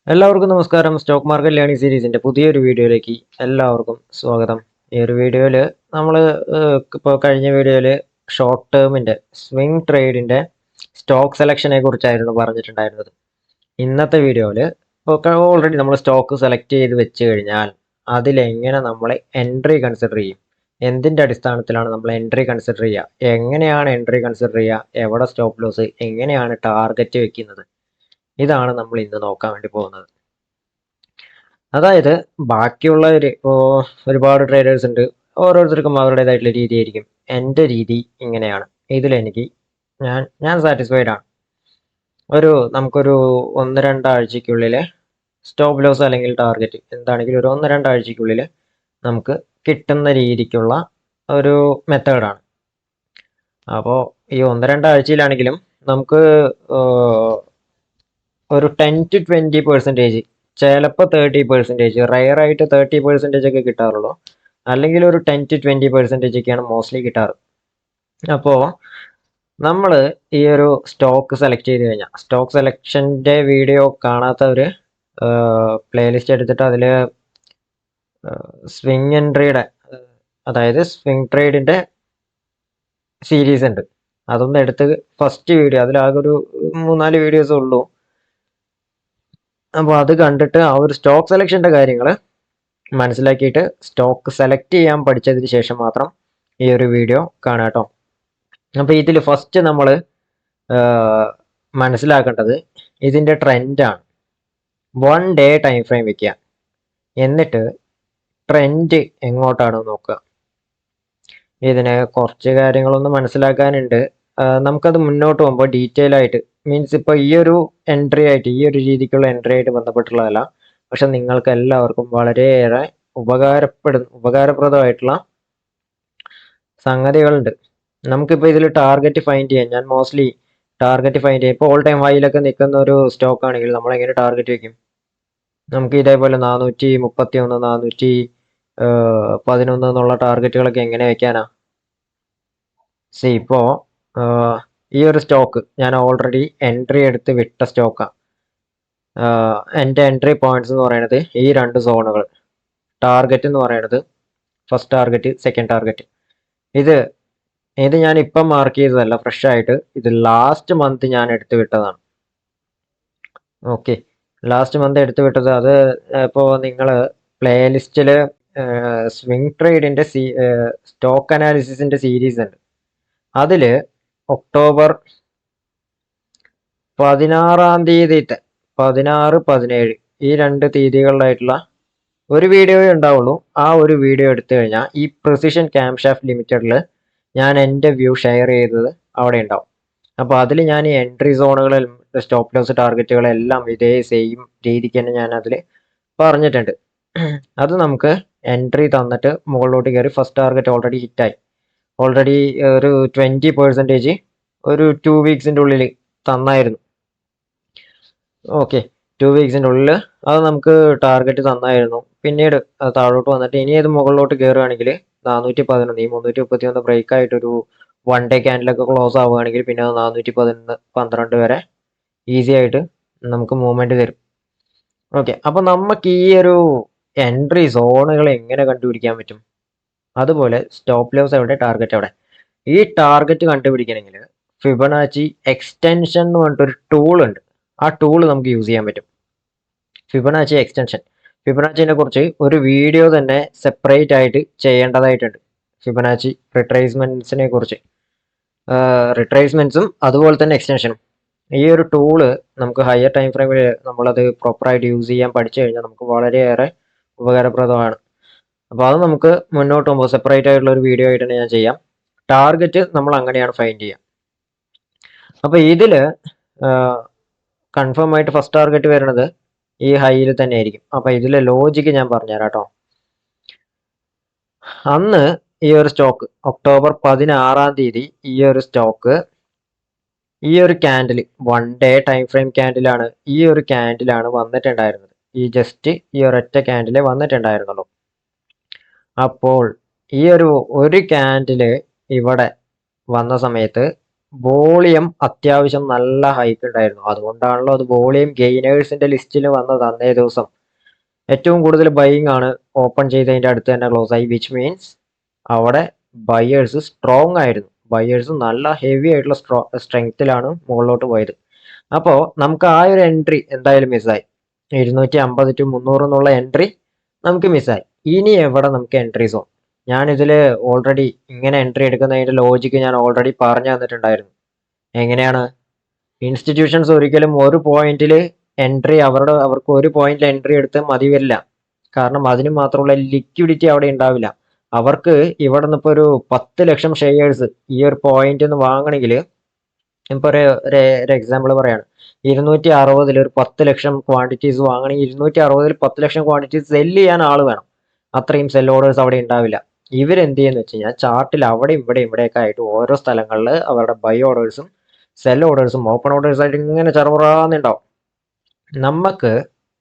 എല്ലാവർക്കും നമസ്കാരം. Stock market learning സീരീസിന്റെ പുതിയൊരു വീഡിയോയിലേക്ക് എല്ലാവർക്കും സ്വാഗതം. ഈ ഒരു വീഡിയോയിൽ നമ്മൾ ഇപ്പോൾ കഴിഞ്ഞ വീഡിയോയിൽ ഷോർട്ട് ടേമിന്റെ സ്വിംഗ് ട്രേഡിന്റെ സ്റ്റോക്ക് സെലക്ഷനെ കുറിച്ചായിരുന്നു പറഞ്ഞിട്ടുണ്ടായിരുന്നത്. ഇന്നത്തെ വീഡിയോയിൽ ഓൾറെഡി നമ്മൾ സ്റ്റോക്ക് സെലക്ട് ചെയ്ത് വെച്ച് കഴിഞ്ഞാൽ അതിലെങ്ങനെ നമ്മൾ എൻട്രി കൺസിഡർ ചെയ്യും, എന്തിന്റെ അടിസ്ഥാനത്തിലാണ് നമ്മൾ എൻട്രി കൺസിഡർ ചെയ്യുക, എങ്ങനെയാണ് എൻട്രി കൺസിഡർ ചെയ്യുക, എവിടെ സ്റ്റോപ്പ് ലോസ്, എങ്ങനെയാണ് ടാർഗറ്റ് വെക്കുന്നത്, ഇതാണ് നമ്മൾ ഇന്ന് നോക്കാൻ വേണ്ടി പോകുന്നത്. അതായത് ബാക്കിയുള്ളവർ ഒരുപാട് ട്രേഡേഴ്സ് ഉണ്ട്, ഓരോരുത്തർക്കും അവരുടേതായിട്ടുള്ള രീതിയായിരിക്കും. എൻ്റെ രീതി ഇങ്ങനെയാണ്. ഇതിലെനിക്ക് ഞാൻ സാറ്റിസ്ഫൈഡ് ആണ്. നമുക്കൊരു 1-2 ആഴ്ചയ്ക്കുള്ളിൽ സ്റ്റോപ്പ് ലോസ് അല്ലെങ്കിൽ ടാർഗറ്റ് എന്താണെങ്കിലും ഒരു 1-2 ആഴ്ചയ്ക്കുള്ളിൽ നമുക്ക് കിട്ടുന്ന രീതിക്കുള്ള ഒരു മെത്തേഡാണ്. അപ്പോൾ ഈ 1-2 ആഴ്ചയിലാണെങ്കിലും നമുക്ക് ഒരു 10-20%, ചിലപ്പോൾ 30%, റയറായിട്ട് 30% ഒക്കെ കിട്ടാറുള്ളൂ. അല്ലെങ്കിൽ ഒരു 10-20% ഒക്കെയാണ് മോസ്റ്റ്ലി കിട്ടാറ്. അപ്പോൾ നമ്മൾ ഈ ഒരു സ്റ്റോക്ക് സെലക്ട് ചെയ്ത് കഴിഞ്ഞാൽ, സ്റ്റോക്ക് സെലക്ഷൻ്റെ വീഡിയോ കാണാത്തവർ പ്ലേലിസ്റ്റ് എടുത്തിട്ട് അതിൽ സ്വിംഗ് എൻട്രിയുടെ, അതായത് സ്വിംഗ് ട്രേഡിൻ്റെ സീരീസ് ഉണ്ട്, അതൊന്ന് എടുത്ത് ഫസ്റ്റ് വീഡിയോ, അതിലാകെ ഒരു 3-4 വീഡിയോസേ ഉള്ളൂ. അപ്പോൾ അത് കണ്ടിട്ട് ആ ഒരു സ്റ്റോക്ക് സെലക്ഷൻ്റെ കാര്യങ്ങൾ മനസ്സിലാക്കിയിട്ട് സ്റ്റോക്ക് സെലക്ട് ചെയ്യാൻ പഠിച്ചതിന് ശേഷം മാത്രം ഈ ഒരു വീഡിയോ കാണാം കേട്ടോ. അപ്പോൾ ഇതിൽ ഫസ്റ്റ് നമ്മൾ മനസ്സിലാക്കേണ്ടത് ഇതിൻ്റെ ട്രെൻഡാണ്. 1 ഡേ ടൈം ഫ്രെയിം വെക്കുക, എന്നിട്ട് ട്രെൻഡ് എങ്ങോട്ടാണ് നോക്കുക. ഇതിന് കുറച്ച് കാര്യങ്ങളൊന്നും മനസ്സിലാക്കാനുണ്ട്. നമുക്കത് മുന്നോട്ട് പോകുമ്പോൾ ഡീറ്റെയിൽ ആയിട്ട്, മീൻസ് ഇപ്പോൾ ഈ ഒരു എൻട്രി ആയിട്ട്, ഈ ഒരു രീതിക്കുള്ള എൻട്രി ആയിട്ട് ബന്ധപ്പെട്ടുള്ളതല്ല, പക്ഷെ നിങ്ങൾക്ക് എല്ലാവർക്കും വളരെയേറെ ഉപകാരപ്രദമായിട്ടുള്ള സംഗതികളുണ്ട്. നമുക്കിപ്പോൾ ഇതിൽ ടാർഗറ്റ് ഫൈൻഡ് ചെയ്യാൻ, ഞാൻ മോസ്റ്റ്ലി ടാർഗറ്റ് ഫൈൻഡ് ചെയ്യാം. ഇപ്പോൾ ഓൾ ടൈം ഹൈയിലൊക്കെ നിൽക്കുന്ന ഒരു സ്റ്റോക്ക് ആണെങ്കിൽ നമ്മൾ എങ്ങനെ ടാർഗറ്റ് വയ്ക്കും? നമുക്ക് ഇതേപോലെ 431, 411 എന്നുള്ള ടാർഗറ്റുകളൊക്കെ എങ്ങനെ വെക്കാനാ? ഇപ്പോൾ ഈ ഒരു സ്റ്റോക്ക് ഞാൻ ഓൾറെഡി എൻട്രി എടുത്ത് വിട്ട സ്റ്റോക്കാണ്. എൻ്റെ എൻട്രി പോയിന്റ്സ് എന്ന് പറയുന്നത് ഈ 2 സോണുകൾ. ടാർഗറ്റ് എന്ന് പറയുന്നത് ഫസ്റ്റ് ടാർഗറ്റ്, സെക്കൻഡ് ടാർഗറ്റ്. ഇത് ഞാൻ ഇപ്പം മാർക്ക് ചെയ്തതല്ല, ഫ്രഷ് ആയിട്ട് ഇത് ലാസ്റ്റ് മന്ത് ഞാൻ എടുത്തു വിട്ടതാണ്. ഓക്കെ, ലാസ്റ്റ് മന്ത് എടുത്തു വിട്ടത്. അത് ഇപ്പോൾ നിങ്ങൾ പ്ലേലിസ്റ്റിൽ സ്വിംഗ് ട്രേഡിൻ്റെ സ്റ്റോക്ക് അനാലിസിസിൻ്റെ സീരീസ് ഉണ്ട്. അതിൽ ഒക്ടോബർ 16-ാം തീയതിത്തെ 16-17 ഈ 2 തീയതികളിലായിട്ടുള്ള ഒരു വീഡിയോയേ ഉണ്ടാവുള്ളൂ. ആ ഒരു വീഡിയോ എടുത്തു കഴിഞ്ഞാൽ ഈ പ്രിസിഷൻ ക്യാംഷാഫ്റ്റ് ലിമിറ്റഡിൽ ഞാൻ എൻ്റെ വ്യൂ ഷെയർ ചെയ്തത് അവിടെ ഉണ്ടാവും. അപ്പോൾ അതിൽ ഞാൻ ഈ എൻട്രി സോണുകളിൽ സ്റ്റോപ്പ് ലോസ് ടാർഗറ്റുകളെല്ലാം ഇതേ സെയിം രീതിക്ക് തന്നെ ഞാൻ അതിൽ പറഞ്ഞിട്ടുണ്ട്. അത് നമുക്ക് എൻട്രി തന്നിട്ട് മുകളിലോട്ട് കയറി ഫസ്റ്റ് ടാർഗറ്റ് ഓൾറെഡി ഹിറ്റായി, ഓൾറെഡി ഒരു 20% ഒരു 2 വീക്സിൻ്റെ ഉള്ളിൽ തന്നായിരുന്നു. ഓക്കെ, 2 വീക്സിൻ്റെ ഉള്ളിൽ അത് നമുക്ക് ടാർഗറ്റ് തന്നായിരുന്നു. പിന്നീട് അത് താഴോട്ട് വന്നിട്ട് ഇനി അത് മുകളിലോട്ട് കയറുകയാണെങ്കിൽ 411, ഈ 331 ബ്രേക്ക് ആയിട്ടൊരു 1 ഡേ ക്യാൻഡിലൊക്കെ ക്ലോസ് ആവുകയാണെങ്കിൽ പിന്നെ അത് 411-12 വരെ ഈസി ആയിട്ട് നമുക്ക് മൂവ്മെന്റ് തരും. ഓക്കെ, അപ്പോൾ നമുക്ക് ഈ ഒരു എൻട്രി സോണുകൾ എങ്ങനെ കണ്ടുപിടിക്കാൻ പറ്റും? അതുപോലെ സ്റ്റോപ്പ് ലോസ് എവിടെ, ടാർഗറ്റ് എവിടെ. ഈ ടാർഗറ്റ് കണ്ടുപിടിക്കണമെങ്കിൽ ഫിബൊനാച്ചി എക്സ്റ്റൻഷൻ എന്ന് പറഞ്ഞിട്ടൊരു ടൂൾ ഉണ്ട്. ആ ടൂൾ നമുക്ക് യൂസ് ചെയ്യാൻ പറ്റും. ഫിബൊനാച്ചി എക്സ്റ്റൻഷൻ, ഫിബൊനാച്ചിനെ കുറിച്ച് ഒരു വീഡിയോ തന്നെ സെപ്പറേറ്റ് ആയിട്ട് ചെയ്യേണ്ടതായിട്ടുണ്ട്. ഫിബൊനാച്ചി റിട്രേസ്മെന്റ്സിനെ കുറിച്ച്, റിട്രേസ്മെന്റ്സും അതുപോലെ തന്നെ എക്സ്റ്റൻഷനും. ഈ ഒരു ടൂള് നമുക്ക് ഹയർ ടൈം ഫ്രെയിമിൽ നമ്മളത് പ്രോപ്പറായിട്ട് യൂസ് ചെയ്യാൻ പഠിച്ചു കഴിഞ്ഞാൽ നമുക്ക് വളരെയേറെ ഉപകാരപ്രദമാണ്. അപ്പോൾ അത് നമുക്ക് മുന്നോട്ട് പോകുമ്പോൾ സെപ്പറേറ്റ് ആയിട്ടുള്ള ഒരു വീഡിയോ ആയിട്ട് തന്നെ ഞാൻ ചെയ്യാം. ടാർഗറ്റ് നമ്മൾ അങ്ങനെയാണ് ഫൈൻഡ് ചെയ്യുക. അപ്പോൾ ഇതിൽ കൺഫേം ആയിട്ട് ഫസ്റ്റ് ടാർഗറ്റ് വരുന്നത് ഈ ഹൈയിൽ തന്നെ ആയിരിക്കും. അപ്പോൾ ഇതിലെ ലോജിക്ക് ഞാൻ പറഞ്ഞുതരാം കേട്ടോ. അന്ന് ഈ ഒരു സ്റ്റോക്ക് ഒക്ടോബർ 16-ാം തീയതി ഈ ഒരു സ്റ്റോക്ക് ഈ ഒരു ക്യാൻഡിൽ 1 ഡേ ടൈം ഫ്രെയിം ക്യാൻഡിലാണ്, ഈ ഒരു ക്യാൻഡിലാണ് വന്നിട്ടുണ്ടായിരുന്നത്. ഈ ജസ്റ്റ് ഈ ഒരൊറ്റ ക്യാൻഡിലേ വന്നിട്ടുണ്ടായിരുന്നുള്ളൂ. അപ്പോൾ ഈ ഒരു ക്യാൻഡിൽ ഇവിടെ വന്ന സമയത്ത് വോളിയം അത്യാവശ്യം നല്ല ഹൈക്ക് ഉണ്ടായിരുന്നു. അതുകൊണ്ടാണല്ലോ അത് വോളിയം ഗെയിനേഴ്സിന്റെ ലിസ്റ്റിൽ വന്നത് അന്നേ ദിവസം. ഏറ്റവും കൂടുതൽ ബൈയിങ് ആണ് ഓപ്പൺ ചെയ്തതിന്റെ അടുത്ത് തന്നെ ക്ലോസ് ആയി, വിച്ച് മീൻസ് അവിടെ ബയേഴ്സ് സ്ട്രോങ് ആയിരുന്നു. ബയേഴ്സ് നല്ല ഹെവി ആയിട്ടുള്ള സ്ട്രെങ്ത്തിലാണ് മുകളിലോട്ട് പോയത്. അപ്പോൾ നമുക്ക് ആ ഒരു എൻട്രി എന്തായാലും മിസ്സായി. 250 to 300 എന്നുള്ള എൻട്രി നമുക്ക് മിസ്സായി. ഇനി എവിടെ നമുക്ക് എൻട്രി സോൺ? ഞാനിതിൽ ഓൾറെഡി ഇങ്ങനെ എൻട്രി എടുക്കുന്നതിന്റെ ലോജിക്ക് ഞാൻ ഓൾറെഡി പറഞ്ഞു തന്നിട്ടുണ്ടായിരുന്നു. എങ്ങനെയാണ്? ഇൻസ്റ്റിറ്റ്യൂഷൻസ് ഒരിക്കലും ഒരു പോയിന്റിൽ എൻട്രി അവർക്ക് ഒരു പോയിന്റിൽ എൻട്രി എടുത്ത് മതി വരില്ല. കാരണം അതിന് മാത്രമുള്ള ലിക്വിഡിറ്റി അവിടെ ഉണ്ടാവില്ല. അവർക്ക് ഇവിടെ നിന്ന് ഇപ്പോൾ ഒരു 10 ലക്ഷം ഷെയർസ് ഈ ഒരു പോയിന്റ് നിന്ന് വാങ്ങണമെങ്കിൽ, ഇപ്പോൾ ഒരു എക്സാമ്പിൾ പറയാണ്, 260 ഒരു 10 ലക്ഷം ക്വാണ്ടിറ്റീസ് വാങ്ങണമെങ്കിൽ 260 10 ലക്ഷം ക്വാണ്ടിറ്റീസ് സെല്ല് ചെയ്യാൻ ആൾ വേണം. അത്രയും സെൽ ഓർഡേഴ്സ് അവിടെ ഉണ്ടാവില്ല. ഇവരെന്ത് ചെയ്യുന്ന വെച്ച് കഴിഞ്ഞാൽ ചാർട്ടിൽ അവിടെ ഇവിടെയൊക്കെ ആയിട്ട് ഓരോ സ്ഥലങ്ങളിൽ അവരുടെ ബൈ ഓർഡേഴ്സും സെൽ ഓർഡേഴ്സും ഓപ്പൺ ഓർഡേഴ്സ് ആയിട്ട് ഇങ്ങനെ ചെറുപറാന്നുണ്ടാവും. നമുക്ക്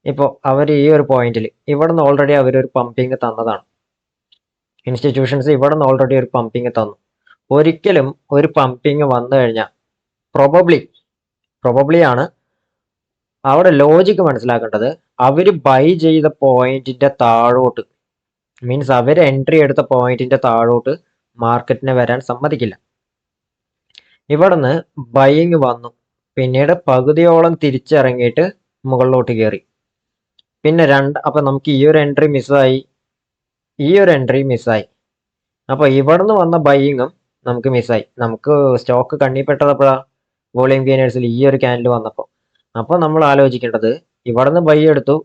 ഇപ്പോൾ അവർ ഈ ഒരു പോയിന്റിൽ ഇവിടെ നിന്ന് ഓൾറെഡി അവരൊരു പമ്പിങ് തന്നതാണ്. ഇൻസ്റ്റിറ്റ്യൂഷൻസ് ഇവിടെ നിന്ന് ഓൾറെഡി ഒരു പമ്പിങ് തന്നു. ഒരിക്കലും ഒരു പമ്പിങ് വന്നു കഴിഞ്ഞാൽ പ്രോബബ്ലി ആണ് അവിടെ ലോജിക്ക് മനസ്സിലാക്കേണ്ടത്. അവര് ബൈ ചെയ്ത പോയിന്റിന്റെ താഴോട്ട്, മീൻസ് അവർ എൻട്രി എടുത്ത പോയിന്റിന്റെ താഴോട്ട് മാർക്കറ്റിനെ വരാൻ സമ്മതിക്കില്ല. ഇവിടുന്ന് ബൈയിങ് വന്നു, പിന്നീട് പകുതിയോളം തിരിച്ചിറങ്ങിയിട്ട് മുകളിലോട്ട് കയറി. പിന്നെ അപ്പൊ നമുക്ക് ഈ ഒരു എൻട്രി മിസ്സായി. അപ്പൊ ഇവിടുന്ന് വന്ന ബൈയിങ്ങും നമുക്ക് മിസ്സായി. നമുക്ക് സ്റ്റോക്ക് കണ്ണിപ്പെട്ടതപ്പോഴാ വോളിയം ഗെയിനേഴ്സിൽ ഈ ഒരു ക്യാൻഡിൽ വന്നപ്പോൾ. അപ്പൊ നമ്മൾ ആലോചിക്കേണ്ടത്, ഇവിടുന്ന് ബൈ എടുത്തു,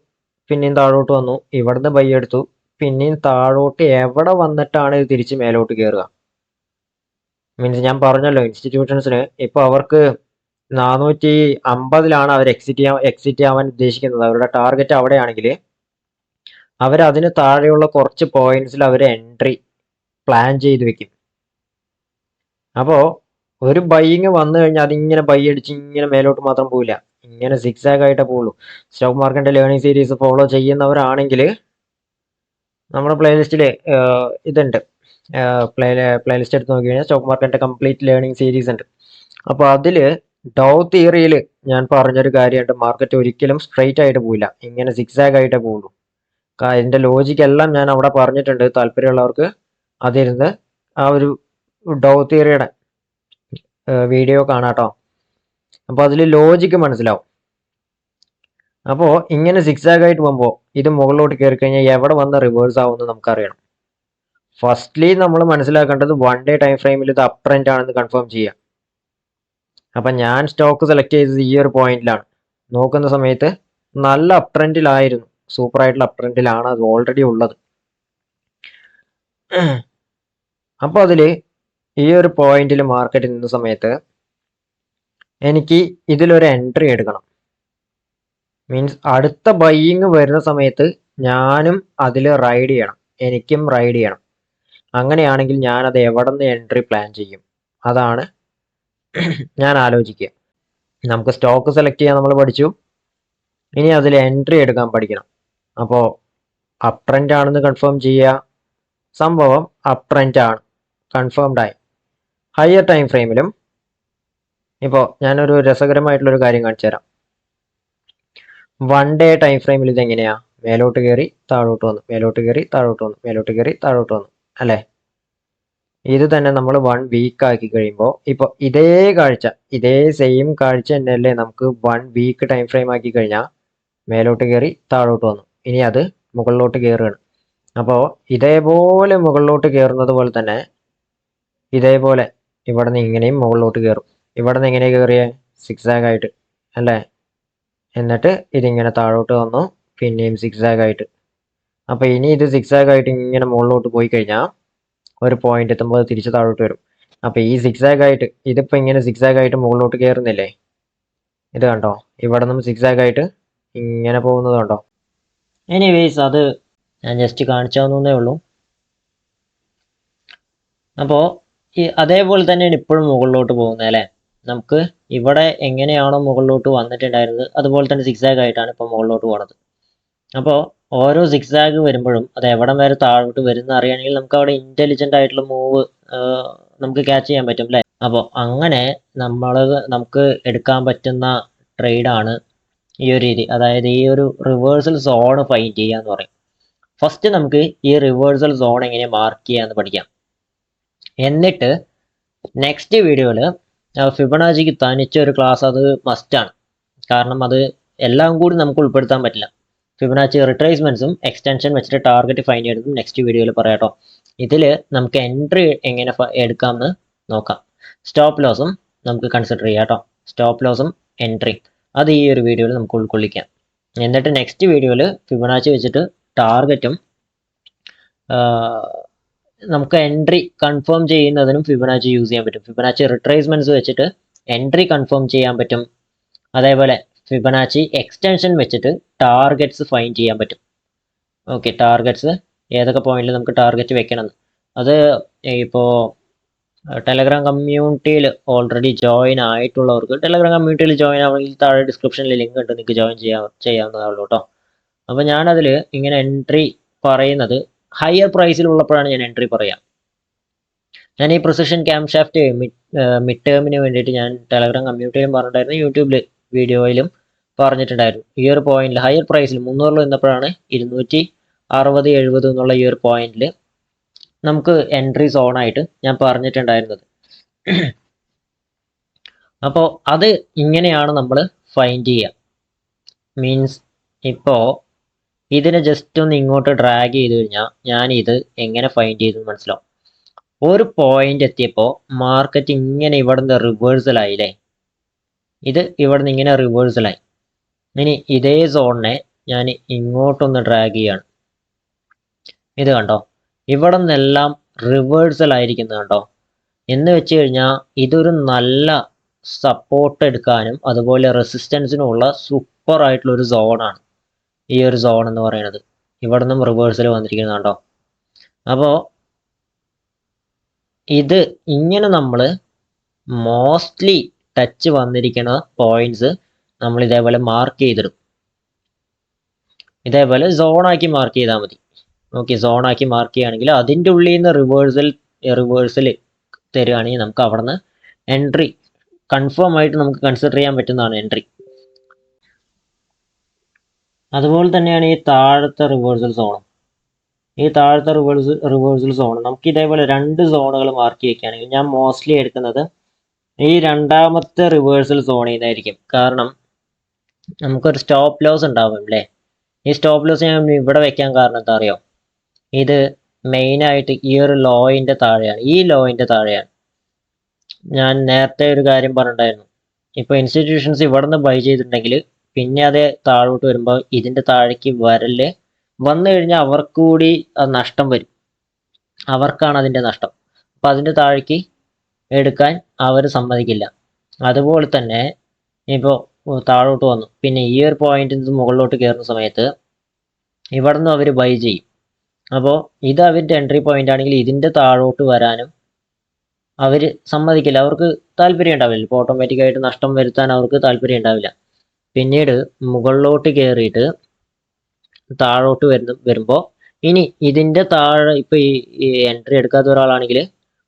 പിന്നെയും താഴോട്ട് വന്നു, ഇവിടുന്ന് ബൈ എടുത്തു, പിന്നെയും താഴോട്ട്, എവിടെ വന്നിട്ടാണ് ഇത് തിരിച്ച് മേലോട്ട് കയറുക? മീൻസ് ഞാൻ പറഞ്ഞല്ലോ, ഇൻസ്റ്റിറ്റ്യൂഷൻസിന് ഇപ്പൊ അവർക്ക് 450 അവർ എക്സിറ്റ് ആവാൻ ഉദ്ദേശിക്കുന്നത്. അവരുടെ ടാർഗറ്റ് അവിടെയാണെങ്കിൽ അവരതിന് താഴെയുള്ള കുറച്ച് പോയിന്റ്സിൽ അവർ എൻട്രി പ്ലാൻ ചെയ്ത് വെക്കും. അപ്പോ ഒരു ബൈയിങ് വന്നു കഴിഞ്ഞാൽ അതിങ്ങനെ ബൈ അടിച്ച് ഇങ്ങനെ മേലോട്ട് മാത്രം പോവില്ല, ഇങ്ങനെ സിക്സാഗ് ആയിട്ടേ പോവുള്ളൂ. സ്റ്റോക്ക് മാർക്കറ്റിന്റെ ലേണിംഗ് സീരീസ് ഫോളോ ചെയ്യുന്നവരാണെങ്കിൽ നമ്മുടെ പ്ലേലിസ്റ്റിൽ ഇതുണ്ട്, പ്ലേലിസ്റ്റ് എടുത്ത് നോക്കി കഴിഞ്ഞാൽ സ്റ്റോക്ക് മാർക്കറ്റിന്റെ കംപ്ലീറ്റ് ലേണിംഗ് സീരീസ് ഉണ്ട്. അപ്പോൾ അതിൽ ഡൗ തിയറിയിൽ ഞാൻ പറഞ്ഞൊരു കാര്യമുണ്ട്, മാർക്കറ്റ് ഒരിക്കലും സ്ട്രെയിറ്റ് ആയിട്ട് പോവില്ല, ഇങ്ങനെ സിക്സാഗ് ആയിട്ടേ പോവുള്ളൂ. അതിന്റെ ലോജിക്ക് എല്ലാം ഞാൻ അവിടെ പറഞ്ഞിട്ടുണ്ട്. താല്പര്യമുള്ളവർക്ക് അതിരുന്ന് ആ ഒരു ഡൗ തിയറിയുടെ വീഡിയോ കാണാട്ടോ. അപ്പോൾ അതിൽ ലോജിക്ക് മനസ്സിലാവും. അപ്പോൾ ഇങ്ങനെ സിക്സാഗ് ആയിട്ട് പോകുമ്പോൾ ഇത് മുകളിലോട്ട് കയറി കഴിഞ്ഞാൽ എവിടെ വന്ന് റിവേഴ്സ് ആവുമെന്ന് നമുക്കറിയണം. ഫസ്റ്റ്ലി നമ്മൾ മനസ്സിലാക്കേണ്ടത് 1 day ടൈം ഫ്രെയിമിൽ ഇത് അപ്പ് ട്രെൻഡ് ആണെന്ന് കൺഫേം ചെയ്യാം. അപ്പൊ ഞാൻ സ്റ്റോക്ക് സെലക്ട് ചെയ്തത് ഈ ഒരു പോയിന്റിലാണ്. നോക്കുന്ന സമയത്ത് നല്ല അപ്പ് ട്രെൻഡിലായിരുന്നു, സൂപ്പർ ആയിട്ടുള്ള അപ്പ് ട്രെൻഡിലാണ് അത് ഓൾറെഡി ഉള്ളത്. അപ്പൊ അതില് ഈ ഒരു പോയിന്റിൽ മാർക്കറ്റ് നിന്ന സമയത്ത് എനിക്ക് ഇതിലൊരു എൻട്രി എടുക്കണം. മീൻസ് അടുത്ത ബൈയിങ് വരുന്ന സമയത്ത് ഞാനും അതിൽ റൈഡ് ചെയ്യണം, എനിക്കും റൈഡ് ചെയ്യണം. അങ്ങനെയാണെങ്കിൽ ഞാനത് എവിടെ നിന്ന് എൻട്രി പ്ലാൻ ചെയ്യും? അതാണ് ഞാൻ ആലോചിക്കുക. നമുക്ക് സ്റ്റോക്ക് സെലക്ട് ചെയ്യാൻ നമ്മൾ പഠിച്ചു, ഇനി അതിൽ എൻട്രി എടുക്കാൻ പഠിക്കണം. അപ്പോൾ അപ്പ് ട്രെൻഡ് ആണെന്ന് കൺഫേം ചെയ്യുക. സംഭവം അപ്പ് ട്രെൻഡ് ആണ്, കൺഫേംഡ് ആയി. ഹയർ ടൈം ഫ്രെയിമിലും ഇപ്പോൾ ഞാനൊരു രസകരമായിട്ടുള്ളൊരു കാര്യം കാണിച്ചു തരാം. 1 day ടൈം ഫ്രെയിമിൽ ഇതെങ്ങനെയാ? മേലോട്ട് കയറി താഴോട്ട് വന്നു, മേലോട്ട് കയറി താഴോട്ട് വന്നു, മേലോട്ട് കയറി താഴോട്ട് വന്നു, അല്ലേ? ഇത് തന്നെ നമ്മൾ 1 week ആക്കി കഴിയുമ്പോൾ ഇപ്പോൾ ഇതേ സെയിം കാഴ്ച തന്നെയല്ലേ നമുക്ക് 1 week ടൈം ഫ്രെയിം ആക്കി കഴിഞ്ഞാൽ മേലോട്ട് കയറി താഴോട്ട് വന്നു, ഇനി അത് മുകളിലോട്ട് കയറുകയാണ്. അപ്പോൾ ഇതേപോലെ മുകളിലോട്ട് കയറുന്നത് പോലെ തന്നെ ഇതേപോലെ ഇവിടെ നിന്ന് ഇങ്ങനെയും മുകളിലോട്ട് കയറും. ഇവിടെ നിന്ന് എങ്ങനെ കയറിയേ? സിക്സാഗ് ആയിട്ട്, അല്ലേ? എന്നിട്ട് ഇതിങ്ങനെ താഴോട്ട് വന്നു, പിന്നെയും സിക്സാഗ് ആയിട്ട്. അപ്പോൾ ഇനി ഇത് സിക്സാഗ് ആയിട്ട് ഇങ്ങനെ മുകളിലോട്ട് പോയി കഴിഞ്ഞാൽ ഒരു പോയിന്റ് എത്തുമ്പോൾ തിരിച്ച് താഴോട്ട് വരും. അപ്പോൾ ഈ സിക്സാഗ് ആയിട്ട് ഇതിപ്പോൾ ഇങ്ങനെ സിക്സാഗ് ആയിട്ട് മുകളിലോട്ട് കയറുന്നില്ലേ? ഇത് കണ്ടോ? ഇവിടെ നിന്നും സിക്സാഗ് ആയിട്ട് ഇങ്ങനെ പോകുന്നത് കണ്ടോ? എനിവേയ്സ് അത് ഞാൻ ജസ്റ്റ് കാണിച്ചാവുന്നേ ഉള്ളൂ. അപ്പോൾ അതേപോലെ തന്നെയാണ് ഇപ്പോഴും മുകളിലോട്ട് പോകുന്നത്, അല്ലേ? നമുക്ക് ഇവിടെ എങ്ങനെയാണോ മുകളിലോട്ട് വന്നിട്ടുണ്ടായിരുന്നത് അതുപോലെ തന്നെ സിക്സാഗ് ആയിട്ടാണ് ഇപ്പോൾ മുകളിലോട്ട് പോണത്. അപ്പോൾ ഓരോ സിക്സാഗ് വരുമ്പോഴും അത് എവിടം വരെ താഴോട്ട് വരുന്ന അറിയണമെങ്കിൽ നമുക്ക് അവിടെ ഇൻ്റലിജൻ്റ് ആയിട്ടുള്ള മൂവ് നമുക്ക് ക്യാച്ച് ചെയ്യാൻ പറ്റും, അല്ലേ? അപ്പോൾ അങ്ങനെ നമുക്ക് എടുക്കാൻ പറ്റുന്ന ട്രേഡാണ് ഈ ഒരു രീതി. അതായത് ഈ ഒരു റിവേഴ്സൽ സോൺ ഫൈൻഡ് ചെയ്യുക എന്ന് പറയും. ഫസ്റ്റ് നമുക്ക് ഈ റിവേഴ്സൽ സോൺ എങ്ങനെ മാർക്ക് ചെയ്യാന്ന് പഠിക്കാം. എന്നിട്ട് നെക്സ്റ്റ് വീഡിയോയിൽ ഫിബൊനാച്ചിക്ക് തനിച്ചൊരു ക്ലാസ് അത് മസ്റ്റാണ്. കാരണം അത് എല്ലാം കൂടി നമുക്ക് ഉൾപ്പെടുത്താൻ പറ്റില്ല. ഫിബൊനാച്ചി റിട്രേസ്മെന്റ്സും എക്സ്റ്റൻഷൻ വെച്ചിട്ട് ടാർഗറ്റ് ഫൈൻഡ് ചെയ്യുന്നതും നെക്സ്റ്റ് വീഡിയോയിൽ പറയാട്ടോ. ഇതിൽ നമുക്ക് എൻട്രി എങ്ങനെ എടുക്കാമെന്ന് നോക്കാം. സ്റ്റോപ്പ് ലോസും നമുക്ക് കൺസിഡർ ചെയ്യാം കേട്ടോ. സ്റ്റോപ്പ് ലോസും എൻട്രി അത് ഈ ഒരു വീഡിയോയിൽ നമുക്ക് ഉൾക്കൊള്ളിക്കാം. എന്നിട്ട് നെക്സ്റ്റ് വീഡിയോയിൽ ഫിബൊനാച്ചി വെച്ചിട്ട് ടാർഗറ്റും നമുക്ക് എൻട്രി കൺഫേം ചെയ്യുന്നതിനും ഫിബൊനാച്ചി യൂസ് ചെയ്യാൻ പറ്റും. ഫിബൊനാച്ചി റിട്രേസ്മെന്റ്സ് വെച്ചിട്ട് എൻട്രി കൺഫേം ചെയ്യാൻ പറ്റും. അതേപോലെ ഫിബൊനാച്ചി എക്സ്റ്റൻഷൻ വെച്ചിട്ട് ടാർഗറ്റ്സ് ഫൈൻഡ് ചെയ്യാൻ പറ്റും. ഓക്കെ, ടാർഗറ്റ്സ് ഏതൊക്കെ പോയിന്റിൽ നമുക്ക് ടാർഗറ്റ് വെക്കണം. അത് ഇപ്പോൾ ടെലഗ്രാം കമ്മ്യൂണിറ്റിയിൽ ഓൾറെഡി ജോയിൻ ആയിട്ടുള്ളവർക്ക് ടെലഗ്രാം കമ്മ്യൂണിറ്റിയിൽ ജോയിൻ ആവണമെങ്കിൽ താഴെ ഡിസ്ക്രിപ്ഷനിൽ ലിങ്ക് ഉണ്ട്, നിങ്ങൾക്ക് ജോയിൻ ചെയ്യാവുന്നതാണല്ലോ കേട്ടോ. അപ്പോൾ ഞാനതിൽ ഇങ്ങനെ എൻട്രി പറയുന്നത് ഹയർ പ്രൈസിലുള്ളപ്പോഴാണ് ഞാൻ എൻട്രി പറയാം. ഞാൻ ഈ പ്രിസിഷൻ ക്യാംഷാഫ്റ്റ് മിഡ് ടേമിന് വേണ്ടിയിട്ട് ഞാൻ ടെലഗ്രാം കമ്മ്യൂണിറ്റിയിലും പറഞ്ഞിട്ടുണ്ടായിരുന്നു, യൂട്യൂബിൽ വീഡിയോയിലും പറഞ്ഞിട്ടുണ്ടായിരുന്നു. ഈ ഒരു പോയിന്റിൽ ഹയർ പ്രൈസിൽ 300 നിന്നപ്പോഴാണ് 260-70 എന്നുള്ള ഈ ഒരു പോയിന്റിൽ നമുക്ക് എൻട്രി സോണായിട്ട് ഞാൻ പറഞ്ഞിട്ടുണ്ടായിരുന്നത്. അപ്പോൾ അത് ഇങ്ങനെയാണ് നമ്മൾ ഫൈൻഡ് ചെയ്യുക. മീൻസ് ഇപ്പോൾ ഇതിനെ ജസ്റ്റ് ഒന്ന് ഇങ്ങോട്ട് ഡ്രാഗ് ചെയ്ത് കഴിഞ്ഞാൽ ഞാൻ ഇത് എങ്ങനെ ഫൈൻഡ് ചെയ്തെന്ന് മനസ്സിലാവും. ഒരു പോയിന്റ് എത്തിയപ്പോൾ മാർക്കറ്റ് ഇങ്ങനെ ഇവിടുന്ന് റിവേഴ്സലായില്ലേ, ഇത് ഇവിടുന്ന് ഇങ്ങനെ റിവേഴ്സലായി. ഇനി ഇതേ സോണിനെ ഞാൻ ഇങ്ങോട്ടൊന്ന് ഡ്രാഗ് ചെയ്യാണ്. ഇത് കണ്ടോ, ഇവിടെ നിന്നെല്ലാം റിവേഴ്സൽ ആയിരിക്കുന്നത് കണ്ടോ. എന്ന് വെച്ച് കഴിഞ്ഞാൽ ഇതൊരു നല്ല സപ്പോർട്ട് എടുക്കാനും അതുപോലെ റെസിസ്റ്റൻസിനുമുള്ള സൂപ്പർ ആയിട്ടുള്ള ഒരു സോണാണ് ഈ ഒരു സോൺ എന്ന് പറയുന്നത്. ഇവിടെ നിന്നും റിവേഴ്സൽ വന്നിരിക്കുന്നത് കണ്ടോ. അപ്പോൾ ഇത് ഇങ്ങനെ നമ്മൾ മോസ്റ്റ്ലി ടച്ച് വന്നിരിക്കുന്ന പോയിന്റ്സ് നമ്മൾ ഇതേപോലെ മാർക്ക് ചെയ്തിടും. ഇതേപോലെ സോണാക്കി മാർക്ക് ചെയ്താൽ മതി. ഓക്കെ, സോണാക്കി മാർക്ക് ചെയ്യുകയാണെങ്കിൽ അതിൻ്റെ ഉള്ളിൽ നിന്ന് റിവേഴ്സൽ തരികയാണെങ്കിൽ നമുക്ക് അവിടെ നിന്ന് എൻട്രി കൺഫേം ആയിട്ട് നമുക്ക് കൺസിഡർ ചെയ്യാൻ പറ്റുന്നതാണ് എൻട്രി. അതുപോലെ തന്നെയാണ് ഈ താഴത്തെ റിവേഴ്സൽ സോണും. ഈ താഴത്തെ റിവേഴ്സൽ സോൺ നമുക്ക് ഇതേപോലെ 2 സോണുകൾ മാർക്ക് ചെയ്യുകയാണെങ്കിൽ ഞാൻ മോസ്റ്റ്ലി എടുക്കുന്നത് ഈ രണ്ടാമത്തെ റിവേഴ്സൽ സോണിൽ നിന്നായിരിക്കും. കാരണം നമുക്കൊരു സ്റ്റോപ്പ് ലോസ് ഉണ്ടാവും അല്ലേ. ഈ സ്റ്റോപ്പ് ലോസ് ഞാൻ ഇവിടെ വെക്കാൻ കാരണം എന്താ അറിയോ, ഇത് മെയിനായിട്ട് ഈ ഒരു ലോയിൻ്റെ താഴെയാണ്. ഈ ലോയിൻ്റെ താഴെയാണ്. ഞാൻ നേരത്തെ ഒരു കാര്യം പറഞ്ഞിട്ടുണ്ടായിരുന്നു, ഇപ്പോൾ ഇൻസ്റ്റിറ്റ്യൂഷൻസ് ഇവിടെ നിന്ന് ബൈ ചെയ്തിട്ടുണ്ടെങ്കിൽ പിന്നെ അത് താഴോട്ട് വരുമ്പോൾ ഇതിൻ്റെ താഴേക്ക് വന്നു കഴിഞ്ഞാൽ അവർക്ക് കൂടി നഷ്ടം വരും. അവർക്കാണ് അതിൻ്റെ നഷ്ടം. അപ്പം അതിൻ്റെ താഴേക്ക് എടുക്കാൻ അവർ സമ്മതിക്കില്ല. അതുപോലെ തന്നെ ഇപ്പോൾ താഴോട്ട് വന്നു, പിന്നെ ഈ ഒരു പോയിന്റിൽ നിന്ന് മുകളിലോട്ട് കയറുന്ന സമയത്ത് ഇവിടെ നിന്ന് അവർ ബൈ ചെയ്യും. അപ്പോൾ ഇത് അവരുടെ എൻട്രി പോയിന്റ് ആണെങ്കിൽ ഇതിൻ്റെ താഴോട്ട് വരാനും അവർ സമ്മതിക്കില്ല. അവർക്ക് താല്പര്യം ഉണ്ടാവില്ല. ഇപ്പോൾ ഓട്ടോമാറ്റിക്കായിട്ട് നഷ്ടം വരുത്താൻ അവർക്ക് താല്പര്യം ഉണ്ടാവില്ല. പിന്നീട് മുകളിലോട്ട് കയറിയിട്ട് താഴോട്ട് വരുമ്പോൾ ഇനി ഇതിൻ്റെ താഴെ ഇപ്പോൾ ഈ എൻട്രി എടുക്കാത്ത ഒരാളാണെങ്കിൽ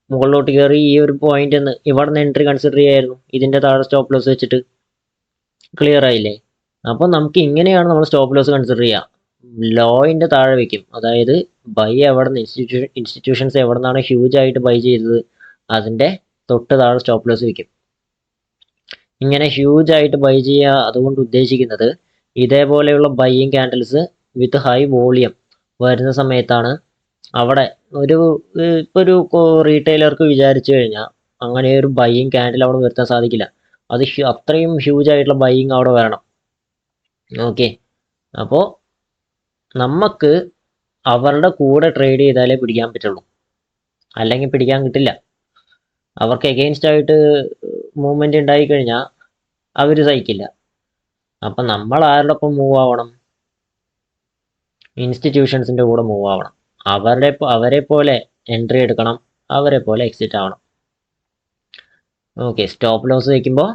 മുകളിലോട്ട് കയറി ഈ ഒരു പോയിന്റ് ഇവിടെ നിന്ന് എൻട്രി കൺസിഡർ ചെയ്യായിരുന്നു, ഇതിൻ്റെ താഴെ സ്റ്റോപ്പ് ലോസ് വെച്ചിട്ട്. ക്ലിയർ ആയില്ലേ? അപ്പോൾ നമുക്ക് ഇങ്ങനെയാണ് നമ്മൾ സ്റ്റോപ്പ് ലോസ് കൺസിഡർ ചെയ്യുക. ലോയിൻ്റെ താഴെ വെക്കും. അതായത് ബൈ എവിടെ നിന്ന് ഇൻസ്റ്റിറ്റ്യൂഷൻസ് എവിടെ നിന്നാണ് ഹ്യൂജ് ആയിട്ട് ബൈ ചെയ്തത് അതിൻ്റെ തൊട്ട് താഴെ സ്റ്റോപ്പ് ലോസ് വെക്കും. ഇങ്ങനെ ഹ്യൂജ് ആയിട്ട് ബൈ ചെയ്യുക അതുകൊണ്ട് ഉദ്ദേശിക്കുന്നത് ഇതേപോലെയുള്ള buying candles with high volume വരുന്ന സമയത്താണ് അവിടെ ഇപ്പോൾ ഒരു റീറ്റെയിലർക്ക് വിചാരിച്ചു കഴിഞ്ഞാൽ അങ്ങനെ ഒരു ബൈയിങ് ക്യാൻഡിൽ അവിടെ വരുത്താൻ സാധിക്കില്ല. അത് അത്രയും ഹ്യൂജ് ആയിട്ടുള്ള ബൈയിങ് അവിടെ വരണം. ഓക്കെ, അപ്പോൾ നമുക്ക് അവരുടെ കൂടെ ട്രേഡ് ചെയ്താലേ പിടിക്കാൻ പറ്റുള്ളൂ, അല്ലെങ്കിൽ പിടിക്കാൻ കിട്ടില്ല. അവർക്ക് എഗെയിൻസ്റ്റ് ആയിട്ട് മൂവ്മെൻറ്റ് ഉണ്ടായിക്കഴിഞ്ഞാൽ അവർ സഹിക്കില്ല. അപ്പം നമ്മൾ ആരുടെ ഒപ്പം മൂവ് ആവണം? ഇൻസ്റ്റിറ്റ്യൂഷൻസിൻ്റെ കൂടെ മൂവ് ആവണം. അവരെ പോലെ എൻട്രി എടുക്കണം, അവരെ പോലെ എക്സിറ്റ് ആവണം. ഓക്കെ, സ്റ്റോപ്പ് ലോസ് വയ്ക്കുമ്പോൾ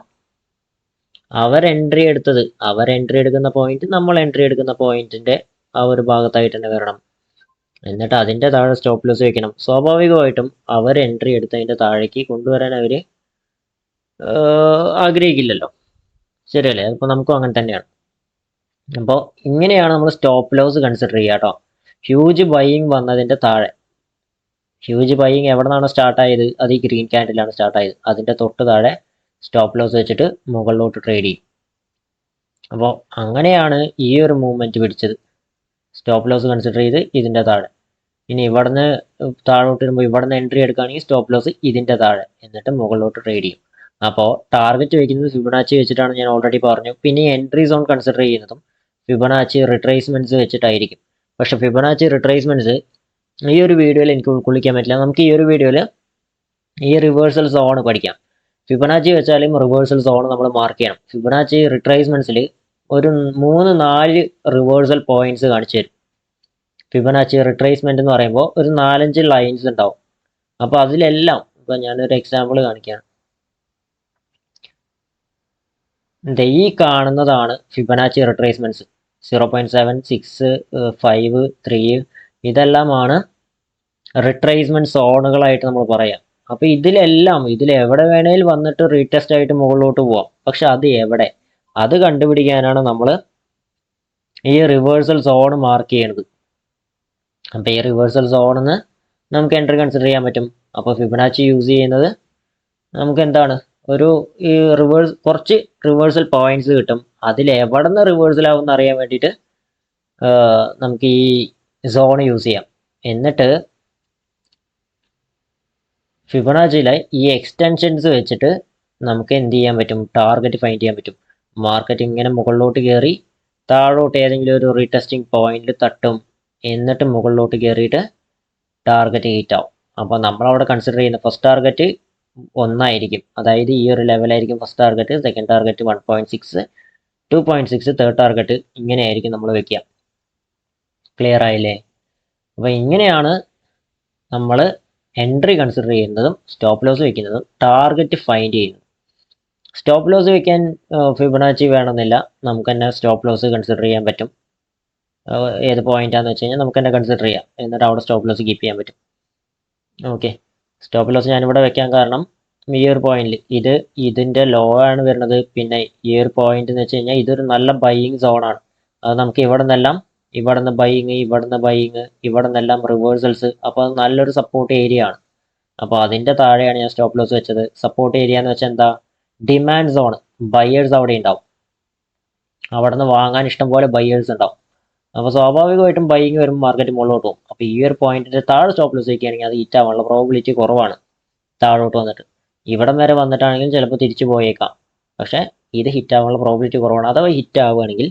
അവർ എൻട്രി എടുക്കുന്ന പോയിന്റ് നമ്മൾ എൻട്രി എടുക്കുന്ന പോയിന്റിൻ്റെ ആ ഒരു ഭാഗത്തായിട്ട് തന്നെ വരണം. എന്നിട്ട് അതിൻ്റെ താഴെ സ്റ്റോപ്പ് ലോസ് വയ്ക്കണം. സ്വാഭാവികമായിട്ടും അവർ എൻട്രി എടുത്തതിൻ്റെ താഴേക്ക് കൊണ്ടുവരാൻ അവർ ആഗ്രഹിക്കില്ലല്ലോ, ശരിയല്ലേ? അതിപ്പോൾ നമുക്കും അങ്ങനെ തന്നെയാണ്. അപ്പോൾ ഇങ്ങനെയാണ് നമ്മൾ സ്റ്റോപ്പ് ലോസ് കൺസിഡർ ചെയ്യുക കേട്ടോ. ഹ്യൂജ് ബൈയിങ് വന്നതിൻ്റെ താഴെ, ഹ്യൂജ് ബൈയിങ് എവിടെ നിന്നാണ് സ്റ്റാർട്ട് ആയത്? അത് ഈ ഗ്രീൻ ക്യാൻഡിലാണ് സ്റ്റാർട്ട് ആയത്. അതിൻ്റെ തൊട്ട് താഴെ സ്റ്റോപ്പ് ലോസ് വെച്ചിട്ട് മുകളിലോട്ട് ട്രേഡ് ചെയ്യും. അപ്പോൾ അങ്ങനെയാണ് ഈ ഒരു മൂവ്മെൻറ്റ് പിടിച്ചത്. സ്റ്റോപ്പ് ലോസ് കൺസിഡർ ചെയ്ത് ഇതിൻ്റെ താഴെ. ഇനി ഇവിടുന്ന് താഴോട്ട് വരുമ്പോൾ ഇവിടുന്ന് എൻട്രി എടുക്കുകയാണെങ്കിൽ സ്റ്റോപ്പ് ലോസ് ഇതിൻ്റെ താഴെ, എന്നിട്ട് മുകളിലോട്ട് ട്രേഡ് ചെയ്യും. അപ്പോൾ ടാർഗറ്റ് വയ്ക്കുന്നത് ഫിബൊനാച്ചി വെച്ചിട്ടാണ്, ഞാൻ ഓൾറെഡി പറഞ്ഞു. പിന്നെ എൻട്രി സോൺ കൺസിഡർ ചെയ്യുന്നതും ഫിബൊനാച്ചി റിട്രേസ്മെൻറ്റ്സ് വെച്ചിട്ടായിരിക്കും. പക്ഷെ ഫിബൊനാച്ചി റിട്രേസ്മെൻറ്റ്സ് ഈ ഒരു വീഡിയോയിൽ എനിക്ക് ഉൾക്കൊള്ളിക്കാൻ പറ്റില്ല. നമുക്ക് ഈ ഒരു വീഡിയോയിൽ ഈ റിവേഴ്സൽ സോൺ പഠിക്കാം. ഫിബൊനാച്ചി വെച്ചാലും റിവേഴ്സൽ സോൺ നമ്മൾ മാർക്ക് ചെയ്യണം. ഫിബൊനാച്ചി റിട്രേസ്മെൻറ്റ്സിൽ ഒരു 3-4 റിവേഴ്സൽ പോയിന്റ്സ് കാണിച്ചു തരും. ഫിബൊനാച്ചി റിട്രേസ്മെന്റ് എന്ന് പറയുമ്പോൾ ഒരു 4-5 ലൈൻസ് ഉണ്ടാവും. അപ്പോൾ അതിലെല്ലാം ഇപ്പം ഞാനൊരു എക്സാമ്പിൾ കാണിക്കുകയാണ്. ഈ കാണുന്നതാണ് ഫിബൊനാച്ചി റിട്രേസ്മെന്റ്സ്. 0.7, 6, 5, 3 ഇതെല്ലാമാണ് റിട്രേസ്മെന്റ് സോണുകളായിട്ട് നമ്മൾ പറയാം. അപ്പോൾ ഇതിലെവിടെ വേണേലും വന്നിട്ട് റീടെസ്റ്റ് ആയിട്ട് മുകളിലോട്ട് പോവാം. പക്ഷെ അത് എവിടെ, അത് കണ്ടുപിടിക്കാനാണ് നമ്മൾ ഈ റിവേഴ്സൽ സോൺ മാർക്ക് ചെയ്യണത്. അപ്പോൾ ഈ റിവേഴ്സൽ സോണിന്ന് നമുക്ക് എൻട്രി കൺസിഡർ ചെയ്യാൻ പറ്റും. അപ്പോൾ ഫിബൊനാച്ചി യൂസ് ചെയ്യുന്നത് നമുക്ക് എന്താണ്, ഈ കുറച്ച് റിവേഴ്സൽ പോയിന്റ്സ് കിട്ടും. അതിൽ എവിടെ നിന്ന് റിവേഴ്സൽ ആവുമെന്ന് അറിയാൻ വേണ്ടിയിട്ട് നമുക്ക് ഈ സോൺ യൂസ് ചെയ്യാം. എന്നിട്ട് ഫിബൊനാച്ചിയിലെ ഈ എക്സ്റ്റൻഷൻസ് വെച്ചിട്ട് നമുക്ക് എന്ത് ചെയ്യാൻ പറ്റും, ടാർഗറ്റ് ഫൈൻഡ് ചെയ്യാൻ പറ്റും. മാർക്കറ്റ് ഇങ്ങനെ മുകളിലോട്ട് കയറി താഴോട്ട് ഏതെങ്കിലും ഒരു റീടെസ്റ്റിംഗ് പോയിന്റിൽ തട്ടും, എന്നിട്ട് മുകളിലോട്ട് കയറിയിട്ട് ടാർഗറ്റ് ഹിറ്റ് ആവും. അപ്പോൾ നമ്മളവിടെ കൺസിഡർ ചെയ്യുന്ന ഫസ്റ്റ് ടാർഗറ്റ് 1 ആയിരിക്കും. അതായത് ഈ ഒരു ലെവലായിരിക്കും first target. Second target 1.6, 2.6, third target ഇങ്ങനെയായിരിക്കും നമ്മൾ വെക്കുക. ക്ലിയർ ആയില്ലേ? അപ്പോൾ ഇങ്ങനെയാണ് നമ്മൾ എൻട്രി കൺസിഡർ ചെയ്യുന്നതും സ്റ്റോപ്പ് ലോസ് വെക്കുന്നതും ടാർഗറ്റ് ഫൈൻഡ് ചെയ്യുന്നതും. സ്റ്റോപ്പ് ലോസ് വെക്കാൻ ഫിബൊനാച്ചി വേണമെന്നില്ല, നമുക്ക് തന്നെ സ്റ്റോപ്പ് ലോസ് കൺസിഡർ ചെയ്യാൻ പറ്റും. ഏത് പോയിന്റാന്ന് വെച്ച് കഴിഞ്ഞാൽ നമുക്ക് തന്നെ കൺസിഡർ ചെയ്യാം, എന്നിട്ട് അവിടെ സ്റ്റോപ്പ് ലോസ് കീപ്പ് ചെയ്യാൻ പറ്റും. ഓക്കെ, സ്റ്റോപ്പ് ലോസ് ഞാനിവിടെ വെക്കാൻ കാരണം ഈ ഒരു പോയിന്റിൽ ഇതിൻ്റെ ലോ ആണ് വരുന്നത്. പിന്നെ ഈ ഒരു പോയിന്റ് എന്ന് വെച്ച് കഴിഞ്ഞാൽ ഇതൊരു നല്ല ബൈയിങ് സോണാണ്. അത് നമുക്ക് ഇവിടെ നിന്ന് ബൈയിങ്, ഇവിടെ നിന്നെല്ലാം റിവേഴ്സൽസ്. അപ്പോൾ അത് നല്ലൊരു സപ്പോർട്ട് ഏരിയ ആണ്. അപ്പോൾ അതിൻ്റെ താഴെയാണ് ഞാൻ സ്റ്റോപ്പ് ലോസ് വെച്ചത്. സപ്പോർട്ട് ഏരിയ എന്ന് വെച്ചാൽ എന്താ, ഡിമാൻഡ് സോൺ. ബയേഴ്സ് അവിടെ ഉണ്ടാവും, അവിടെ നിന്ന് വാങ്ങാൻ ഇഷ്ടംപോലെ ബയേഴ്സ് ഉണ്ടാവും. അപ്പോൾ സ്വാഭാവികമായിട്ടും ബൈയിങ് വരുമ്പോൾ മാർക്കറ്റ് മുകളിലോട്ട് പോകും. അപ്പോൾ ഈ ഒരു പോയിന്റിന്റെ താഴെ സ്റ്റോപ്പ് ലോസ് വയ്ക്കുകയാണെങ്കിൽ അത് ഹിറ്റ് ആവാനുള്ള പ്രോബിലിറ്റി കുറവാണ്. താഴോട്ട് വന്നിട്ട് ഇവിടം വരെ വന്നിട്ടാണെങ്കിലും ചിലപ്പോൾ തിരിച്ചു പോയേക്കാം. പക്ഷേ ഇത് ഹിറ്റ് ആവാനുള്ള പ്രോബിലിറ്റി കുറവാണ്. അഥവാ ഹിറ്റ് ആവുകയാണെങ്കിൽ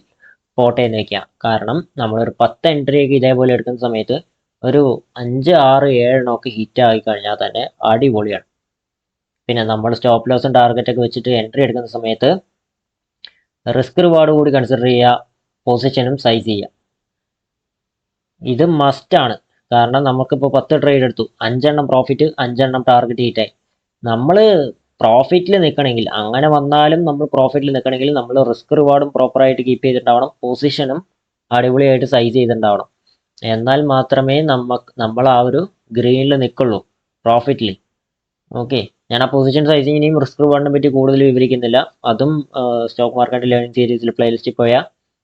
പോട്ടെ എന്ന് വയ്ക്കുക. കാരണം നമ്മളൊരു 10 എൻട്രിയൊക്കെ ഇതേപോലെ എടുക്കുന്ന സമയത്ത് ഒരു 5, 6, 7 ഒക്കെ ഹിറ്റ് ആയി കഴിഞ്ഞാൽ തന്നെ അടിപൊളിയാണ്. പിന്നെ നമ്മൾ സ്റ്റോപ്പ് ലോസും ടാർഗറ്റൊക്കെ വെച്ചിട്ട് എൻട്രി എടുക്കുന്ന സമയത്ത് റിസ്ക് റിവാർഡ് കൂടി കൺസിഡർ ചെയ്യുക, പൊസിഷനും സൈസ് ചെയ്യുക. ഇത് മസ്റ്റാണ്. കാരണം നമുക്കിപ്പോൾ 10 ട്രേഡ് എടുത്തു, 5 എണ്ണം പ്രോഫിറ്റ്, 5 എണ്ണം ടാർഗറ്റ് ഹിറ്റായി. നമ്മൾ പ്രോഫിറ്റിൽ നിൽക്കണമെങ്കിൽ, അങ്ങനെ വന്നാലും നമ്മൾ പ്രോഫിറ്റിൽ നിൽക്കണമെങ്കിൽ നമ്മൾ റിസ്ക് റിവാർഡും പ്രോപ്പറായിട്ട് കീപ്പ് ചെയ്തിട്ടുണ്ടാവണം, പൊസിഷനും അടിപൊളിയായിട്ട് സൈസ് ചെയ്തിട്ടുണ്ടാവണം. എന്നാൽ മാത്രമേ നമ്മൾ ആ ഒരു ഗ്രീനിൽ നിൽക്കുള്ളൂ, പ്രോഫിറ്റിൽ. ഓക്കെ, ഞാൻ ആ പൊസിഷൻ സൈസിങ്ങിനെയും റിസ്ക് റിവാർഡിനെ പറ്റി കൂടുതൽ വിവരിക്കുന്നില്ല. അതും സ്റ്റോക്ക് മാർക്കറ്റ് ലേണിംഗ് സീരീസിൽ പ്ലേലിസ്റ്റിൽ പോയാൽ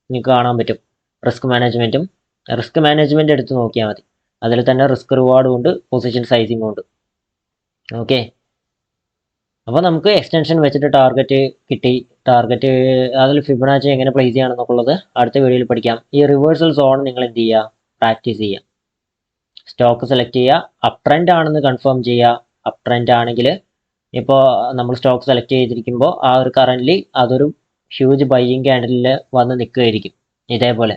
നിങ്ങൾക്ക് കാണാൻ പറ്റും. റിസ്ക് മാനേജ്മെന്റ് എടുത്ത് നോക്കിയാൽ മതി. അതിൽ തന്നെ റിസ്ക് റിവാർഡും ഉണ്ട്, പൊസിഷൻ സൈസിങ്ങും ഉണ്ട്. ഓക്കെ, അപ്പോൾ നമുക്ക് എക്സ്റ്റൻഷൻ വെച്ചിട്ട് ടാർഗറ്റ് കിട്ടി. ടാർഗറ്റ് അതിൽ ഫിബൊനാച്ചി എങ്ങനെ പ്ലേസ് ചെയ്യണമെന്നുള്ളത് അടുത്ത വീഡിയോയിൽ പഠിക്കാം. ഈ റിവേഴ്സൽ സോൺ നിങ്ങൾ എന്ത് ചെയ്യുക, പ്രാക്ടീസ് ചെയ്യുക. സ്റ്റോക്ക് സെലക്ട് ചെയ്യുക, അപ് ട്രെൻഡ് ആണെന്ന് കൺഫേം ചെയ്യുക. അപ് ട്രെൻഡ് ആണെങ്കിൽ ഇപ്പോൾ നമ്മൾ സ്റ്റോക്ക് സെലക്ട് ചെയ്തിരിക്കുമ്പോൾ ആ ഒരു കറൻ്റ്ലി അതൊരു ഹ്യൂജ് ബൈയിങ് ക്യാൻഡലിൽ വന്ന് നിൽക്കുകയായിരിക്കും ഇതേപോലെ.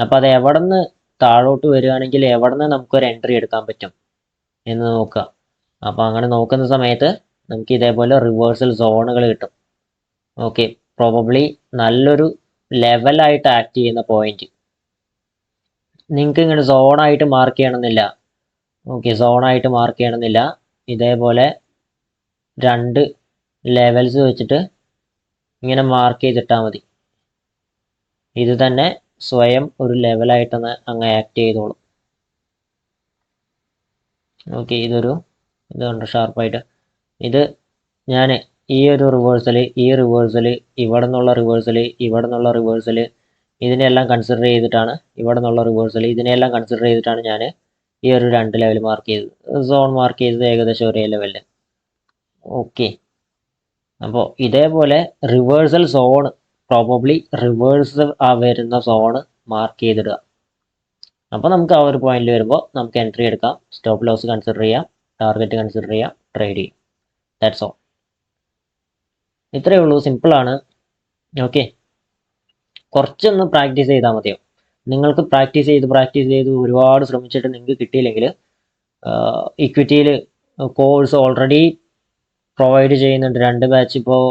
അപ്പോൾ അത് എവിടെ നിന്ന് താഴോട്ട് വരികയാണെങ്കിൽ എവിടെ നിന്ന് നമുക്കൊരു എൻട്രി എടുക്കാൻ പറ്റും എന്ന് നോക്കുക. അപ്പോൾ അങ്ങനെ നോക്കുന്ന സമയത്ത് നമുക്ക് ഇതേപോലെ റിവേഴ്സൽ സോണുകൾ കിട്ടും. ഓക്കെ, പ്രോബബ്ലി നല്ലൊരു ലെവലായിട്ട് ആക്ട് ചെയ്യുന്ന പോയിന്റ്. നിങ്ങൾക്ക് ഇങ്ങനെ സോണായിട്ട് മാർക്ക് ചെയ്യണമെന്നില്ല. ഓക്കെ, സോണായിട്ട് മാർക്ക് ചെയ്യണമെന്നില്ല. ഇതേപോലെ 2 ലെവൽസ് വെച്ചിട്ട് ഇങ്ങനെ മാർക്ക് ചെയ്തിട്ടാൽ മതി. ഇത് തന്നെ സ്വയം ഒരു ലെവലായിട്ടൊന്ന് അങ്ങ് ആക്ട് ചെയ്തോളും. ഓക്കെ, ഇതുണ്ട് ഷാർപ്പായിട്ട്. ഇത് ഞാൻ ഈ ഒരു റിവേഴ്സൽ, ഈ റിവേഴ്സൽ, ഇവിടെ നിന്നുള്ള റിവേഴ്സൽ, ഇവിടെ നിന്നുള്ള റിവേഴ്സൽ, ഇതിനെല്ലാം കൺസിഡർ ചെയ്തിട്ടാണ്, ഇവിടെ നിന്നുള്ള റിവേഴ്സൽ, ഇതിനെല്ലാം കൺസിഡർ ചെയ്തിട്ടാണ് ഞാൻ ഈ ഒരു 2 ലെവൽ മാർക്ക് ചെയ്തത്, സോൺ മാർക്ക് ചെയ്തത് ഏകദേശം ഒരേ ലെവലിൽ. ഓക്കെ, അപ്പോൾ ഇതേപോലെ റിവേഴ്സൽ സോൺ, പ്രോബബ്ലി റിവേഴ്സ് വരുന്ന സോണ് മാർക്ക് ചെയ്തിടുക. അപ്പോൾ നമുക്ക് ആ ഒരു പോയിന്റിൽ വരുമ്പോൾ നമുക്ക് എൻട്രി എടുക്കാം, സ്റ്റോപ്പ് ലോസ് കൺസിഡർ ചെയ്യാം, ടാർഗറ്റ് കൺസിഡർ ചെയ്യാം, ട്രേഡ് ചെയ്യും. That's all. ഇത്രയേ ഉള്ളൂ, സിമ്പിളാണ്. ഓക്കെ, കുറച്ചൊന്ന് പ്രാക്ടീസ് ചെയ്താൽ മതിയോ. നിങ്ങൾക്ക് പ്രാക്ടീസ് ചെയ്ത് ഒരുപാട് ശ്രമിച്ചിട്ട് നിങ്ങൾക്ക് കിട്ടിയില്ലെങ്കിൽ ഇക്വിറ്റിയിൽ കോഴ്സ് ഓൾറെഡി പ്രൊവൈഡ് ചെയ്യുന്നുണ്ട്. 2 ബാച്ച്, ഇപ്പോൾ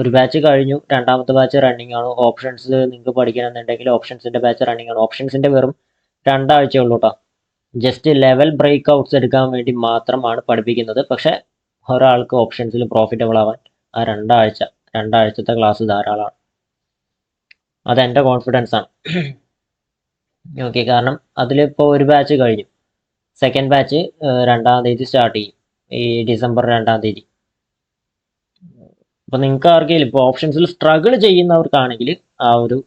ഒരു ബാച്ച് കഴിഞ്ഞു, രണ്ടാമത്തെ ബാച്ച് റണ്ണിങ് ആണ്. ഓപ്ഷൻസ് നിങ്ങൾക്ക് പഠിക്കണമെന്നുണ്ടെങ്കിൽ ഓപ്ഷൻസിൻ്റെ ബാച്ച് റണ്ണിങ് ആണ്. ഓപ്ഷൻസിൻ്റെ വെറും 2 ആഴ്ചയേ ഉള്ളൂ കേട്ടോ. ജസ്റ്റ് ലെവൽ ബ്രേക്ക് ഔട്ട്സ് എടുക്കാൻ വേണ്ടി മാത്രമാണ് പഠിപ്പിക്കുന്നത്. പക്ഷേ ഒരാൾക്ക് ഓപ്ഷൻസിൽ പ്രോഫിറ്റബിൾ ആവാൻ ആ 2 ആഴ്ചത്തെ ക്ലാസ് ധാരാളമാണ്. അതെൻ്റെ കോൺഫിഡൻസ് ആണ്. ഓക്കെ, കാരണം അതിലിപ്പോൾ ഒരു ബാച്ച് കഴിഞ്ഞു, സെക്കൻഡ് ബാച്ച് 2-ാം തീയതി സ്റ്റാർട്ട് ചെയ്യും, ഈ ഡിസംബർ 2-ാം തീയതി. അപ്പോൾ നിങ്ങൾക്ക് ആർക്കെങ്കിലും ഇപ്പോൾ ഓപ്ഷൻസിൽ സ്ട്രഗിൾ ചെയ്യുന്നവർക്കാണെങ്കിൽ ആ ഒരു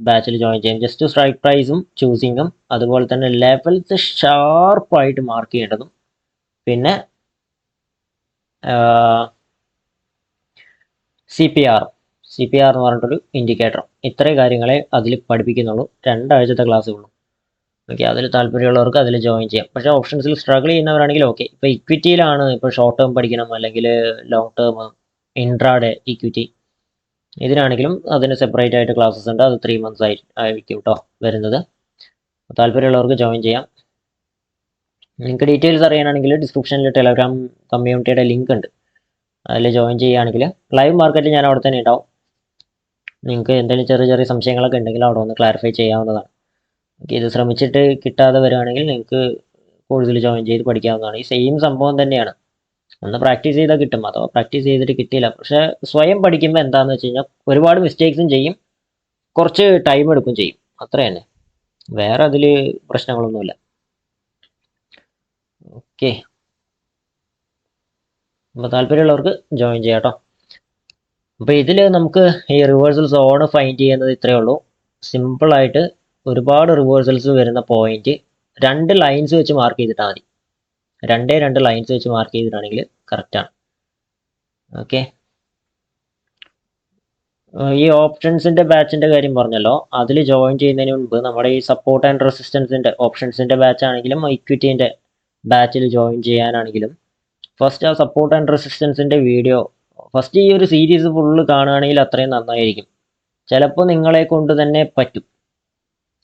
ബാച്ചിൽ ജോയിൻ ചെയ്യാം. ജസ്റ്റ് സ്ട്രൈക്ക് പ്രൈസും ചൂസിങ്ങും അതുപോലെ തന്നെ ലെവൽസ് ഷാർപ്പായിട്ട് മാർക്ക് ചെയ്യേണ്ടതും പിന്നെ CPR എന്ന് പറഞ്ഞിട്ടൊരു ഇൻഡിക്കേറ്റർ, ഇത്രയും കാര്യങ്ങളെ അതിൽ പഠിപ്പിക്കുന്നുള്ളൂ. 2 ആഴ്ചത്തെ ക്ലാസ് ഉള്ളൂ. ഓക്കെ, അതിൽ താല്പര്യമുള്ളവർക്ക് അതിൽ ജോയിൻ ചെയ്യാം. പക്ഷേ ഓപ്ഷൻസിൽ സ്ട്രഗിൾ ചെയ്യുന്നവരാണെങ്കിൽ ഓക്കെ, ഇപ്പോൾ ഇക്വിറ്റിയിലാണ്, ഇപ്പോൾ ഷോർട്ട് ടേം പഠിക്കണം അല്ലെങ്കിൽ ലോങ് ടേം, ഇൻട്രാഡേ ഇക്വിറ്റി, ഇതിനാണെങ്കിലും അതിന് സെപ്പറേറ്റ് ആയിട്ട് ക്ലാസ്സസ് ഉണ്ട്. അത് 3 months ആയിരിക്കും കേട്ടോ വരുന്നത്. താല്പര്യമുള്ളവർക്ക് ജോയിൻ ചെയ്യാം. നിങ്ങൾക്ക് ഡീറ്റെയിൽസ് അറിയാനാണെങ്കിൽ ഡിസ്ക്രിപ്ഷനിൽ ടെലഗ്രാം കമ്മ്യൂണിറ്റിയുടെ ലിങ്ക് ഉണ്ട്, അതിൽ ജോയിൻ ചെയ്യുകയാണെങ്കിൽ ലൈവ് മാർക്കറ്റിൽ ഞാൻ അവിടെ തന്നെ ഉണ്ടാവും. നിങ്ങൾക്ക് എന്തെങ്കിലും ചെറിയ സംശയങ്ങളൊക്കെ ഉണ്ടെങ്കിൽ അവിടെ ഒന്ന് ക്ലാരിഫൈ ചെയ്യാവുന്നതാണ്. ഇത് ശ്രമിച്ചിട്ട് കിട്ടാതെ വരികയാണെങ്കിൽ നിങ്ങൾക്ക് കോഴ്സിൽ ജോയിൻ ചെയ്ത് പഠിക്കാവുന്നതാണ്. ഈ സെയിം സംഭവം തന്നെയാണ്, ഒന്ന് പ്രാക്ടീസ് ചെയ്താൽ കിട്ടും. അഥവാ പ്രാക്ടീസ് ചെയ്തിട്ട് കിട്ടിയില്ല, പക്ഷേ സ്വയം പഠിക്കുമ്പോൾ എന്താണെന്ന് വെച്ച് കഴിഞ്ഞാൽ ഒരുപാട് മിസ്റ്റേക്സും ചെയ്യും, കുറച്ച് ടൈം എടുക്കും ചെയ്യും, അത്ര തന്നെ. വേറെ അതിൽ പ്രശ്നങ്ങളൊന്നുമില്ല. ഓക്കെ, അപ്പോൾ താല്പര്യമുള്ളവർക്ക് ജോയിൻ ചെയ്യാം കേട്ടോ. അപ്പോൾ ഇതിൽ നമുക്ക് ഈ റിവേഴ്സൽ സോണ് ഫൈൻഡ് ചെയ്യുന്നത് ഇത്രയേ ഉള്ളൂ. സിമ്പിളായിട്ട് ഒരുപാട് റിവേഴ്സൽസ് വരുന്ന പോയിന്റ് 2 ലൈൻസ് വെച്ച് മാർക്ക് ചെയ്തിട്ടാൽ മതി. 2 ലൈൻസ് വെച്ച് മാർക്ക് ചെയ്തിട്ടാണെങ്കിൽ കറക്റ്റാണ്. ഓക്കെ, ഈ ഓപ്ഷൻസിൻ്റെ ബാച്ചിൻ്റെ കാര്യം പറഞ്ഞല്ലോ, അതിൽ ജോയിൻ ചെയ്യുന്നതിന് മുൻപ് നമ്മുടെ ഈ സപ്പോർട്ട് ആൻഡ് റെസിസ്റ്റൻസിൻ്റെ ഓപ്ഷൻസിൻ്റെ ബാച്ച് ആണെങ്കിലും ഇക്വിറ്റീൻ്റെ ബാച്ചിൽ ജോയിൻ ചെയ്യാനാണെങ്കിലും ഫസ്റ്റ് ആ സപ്പോർട്ട് ആൻഡ് റെസിസ്റ്റൻസിൻ്റെ വീഡിയോ ഫസ്റ്റ് ഈ ഒരു സീരീസ് ഫുള്ള് കാണുകയാണെങ്കിൽ അത്രയും നന്നായിരിക്കും. ചിലപ്പോൾ നിങ്ങളെ കൊണ്ട് തന്നെ പറ്റും.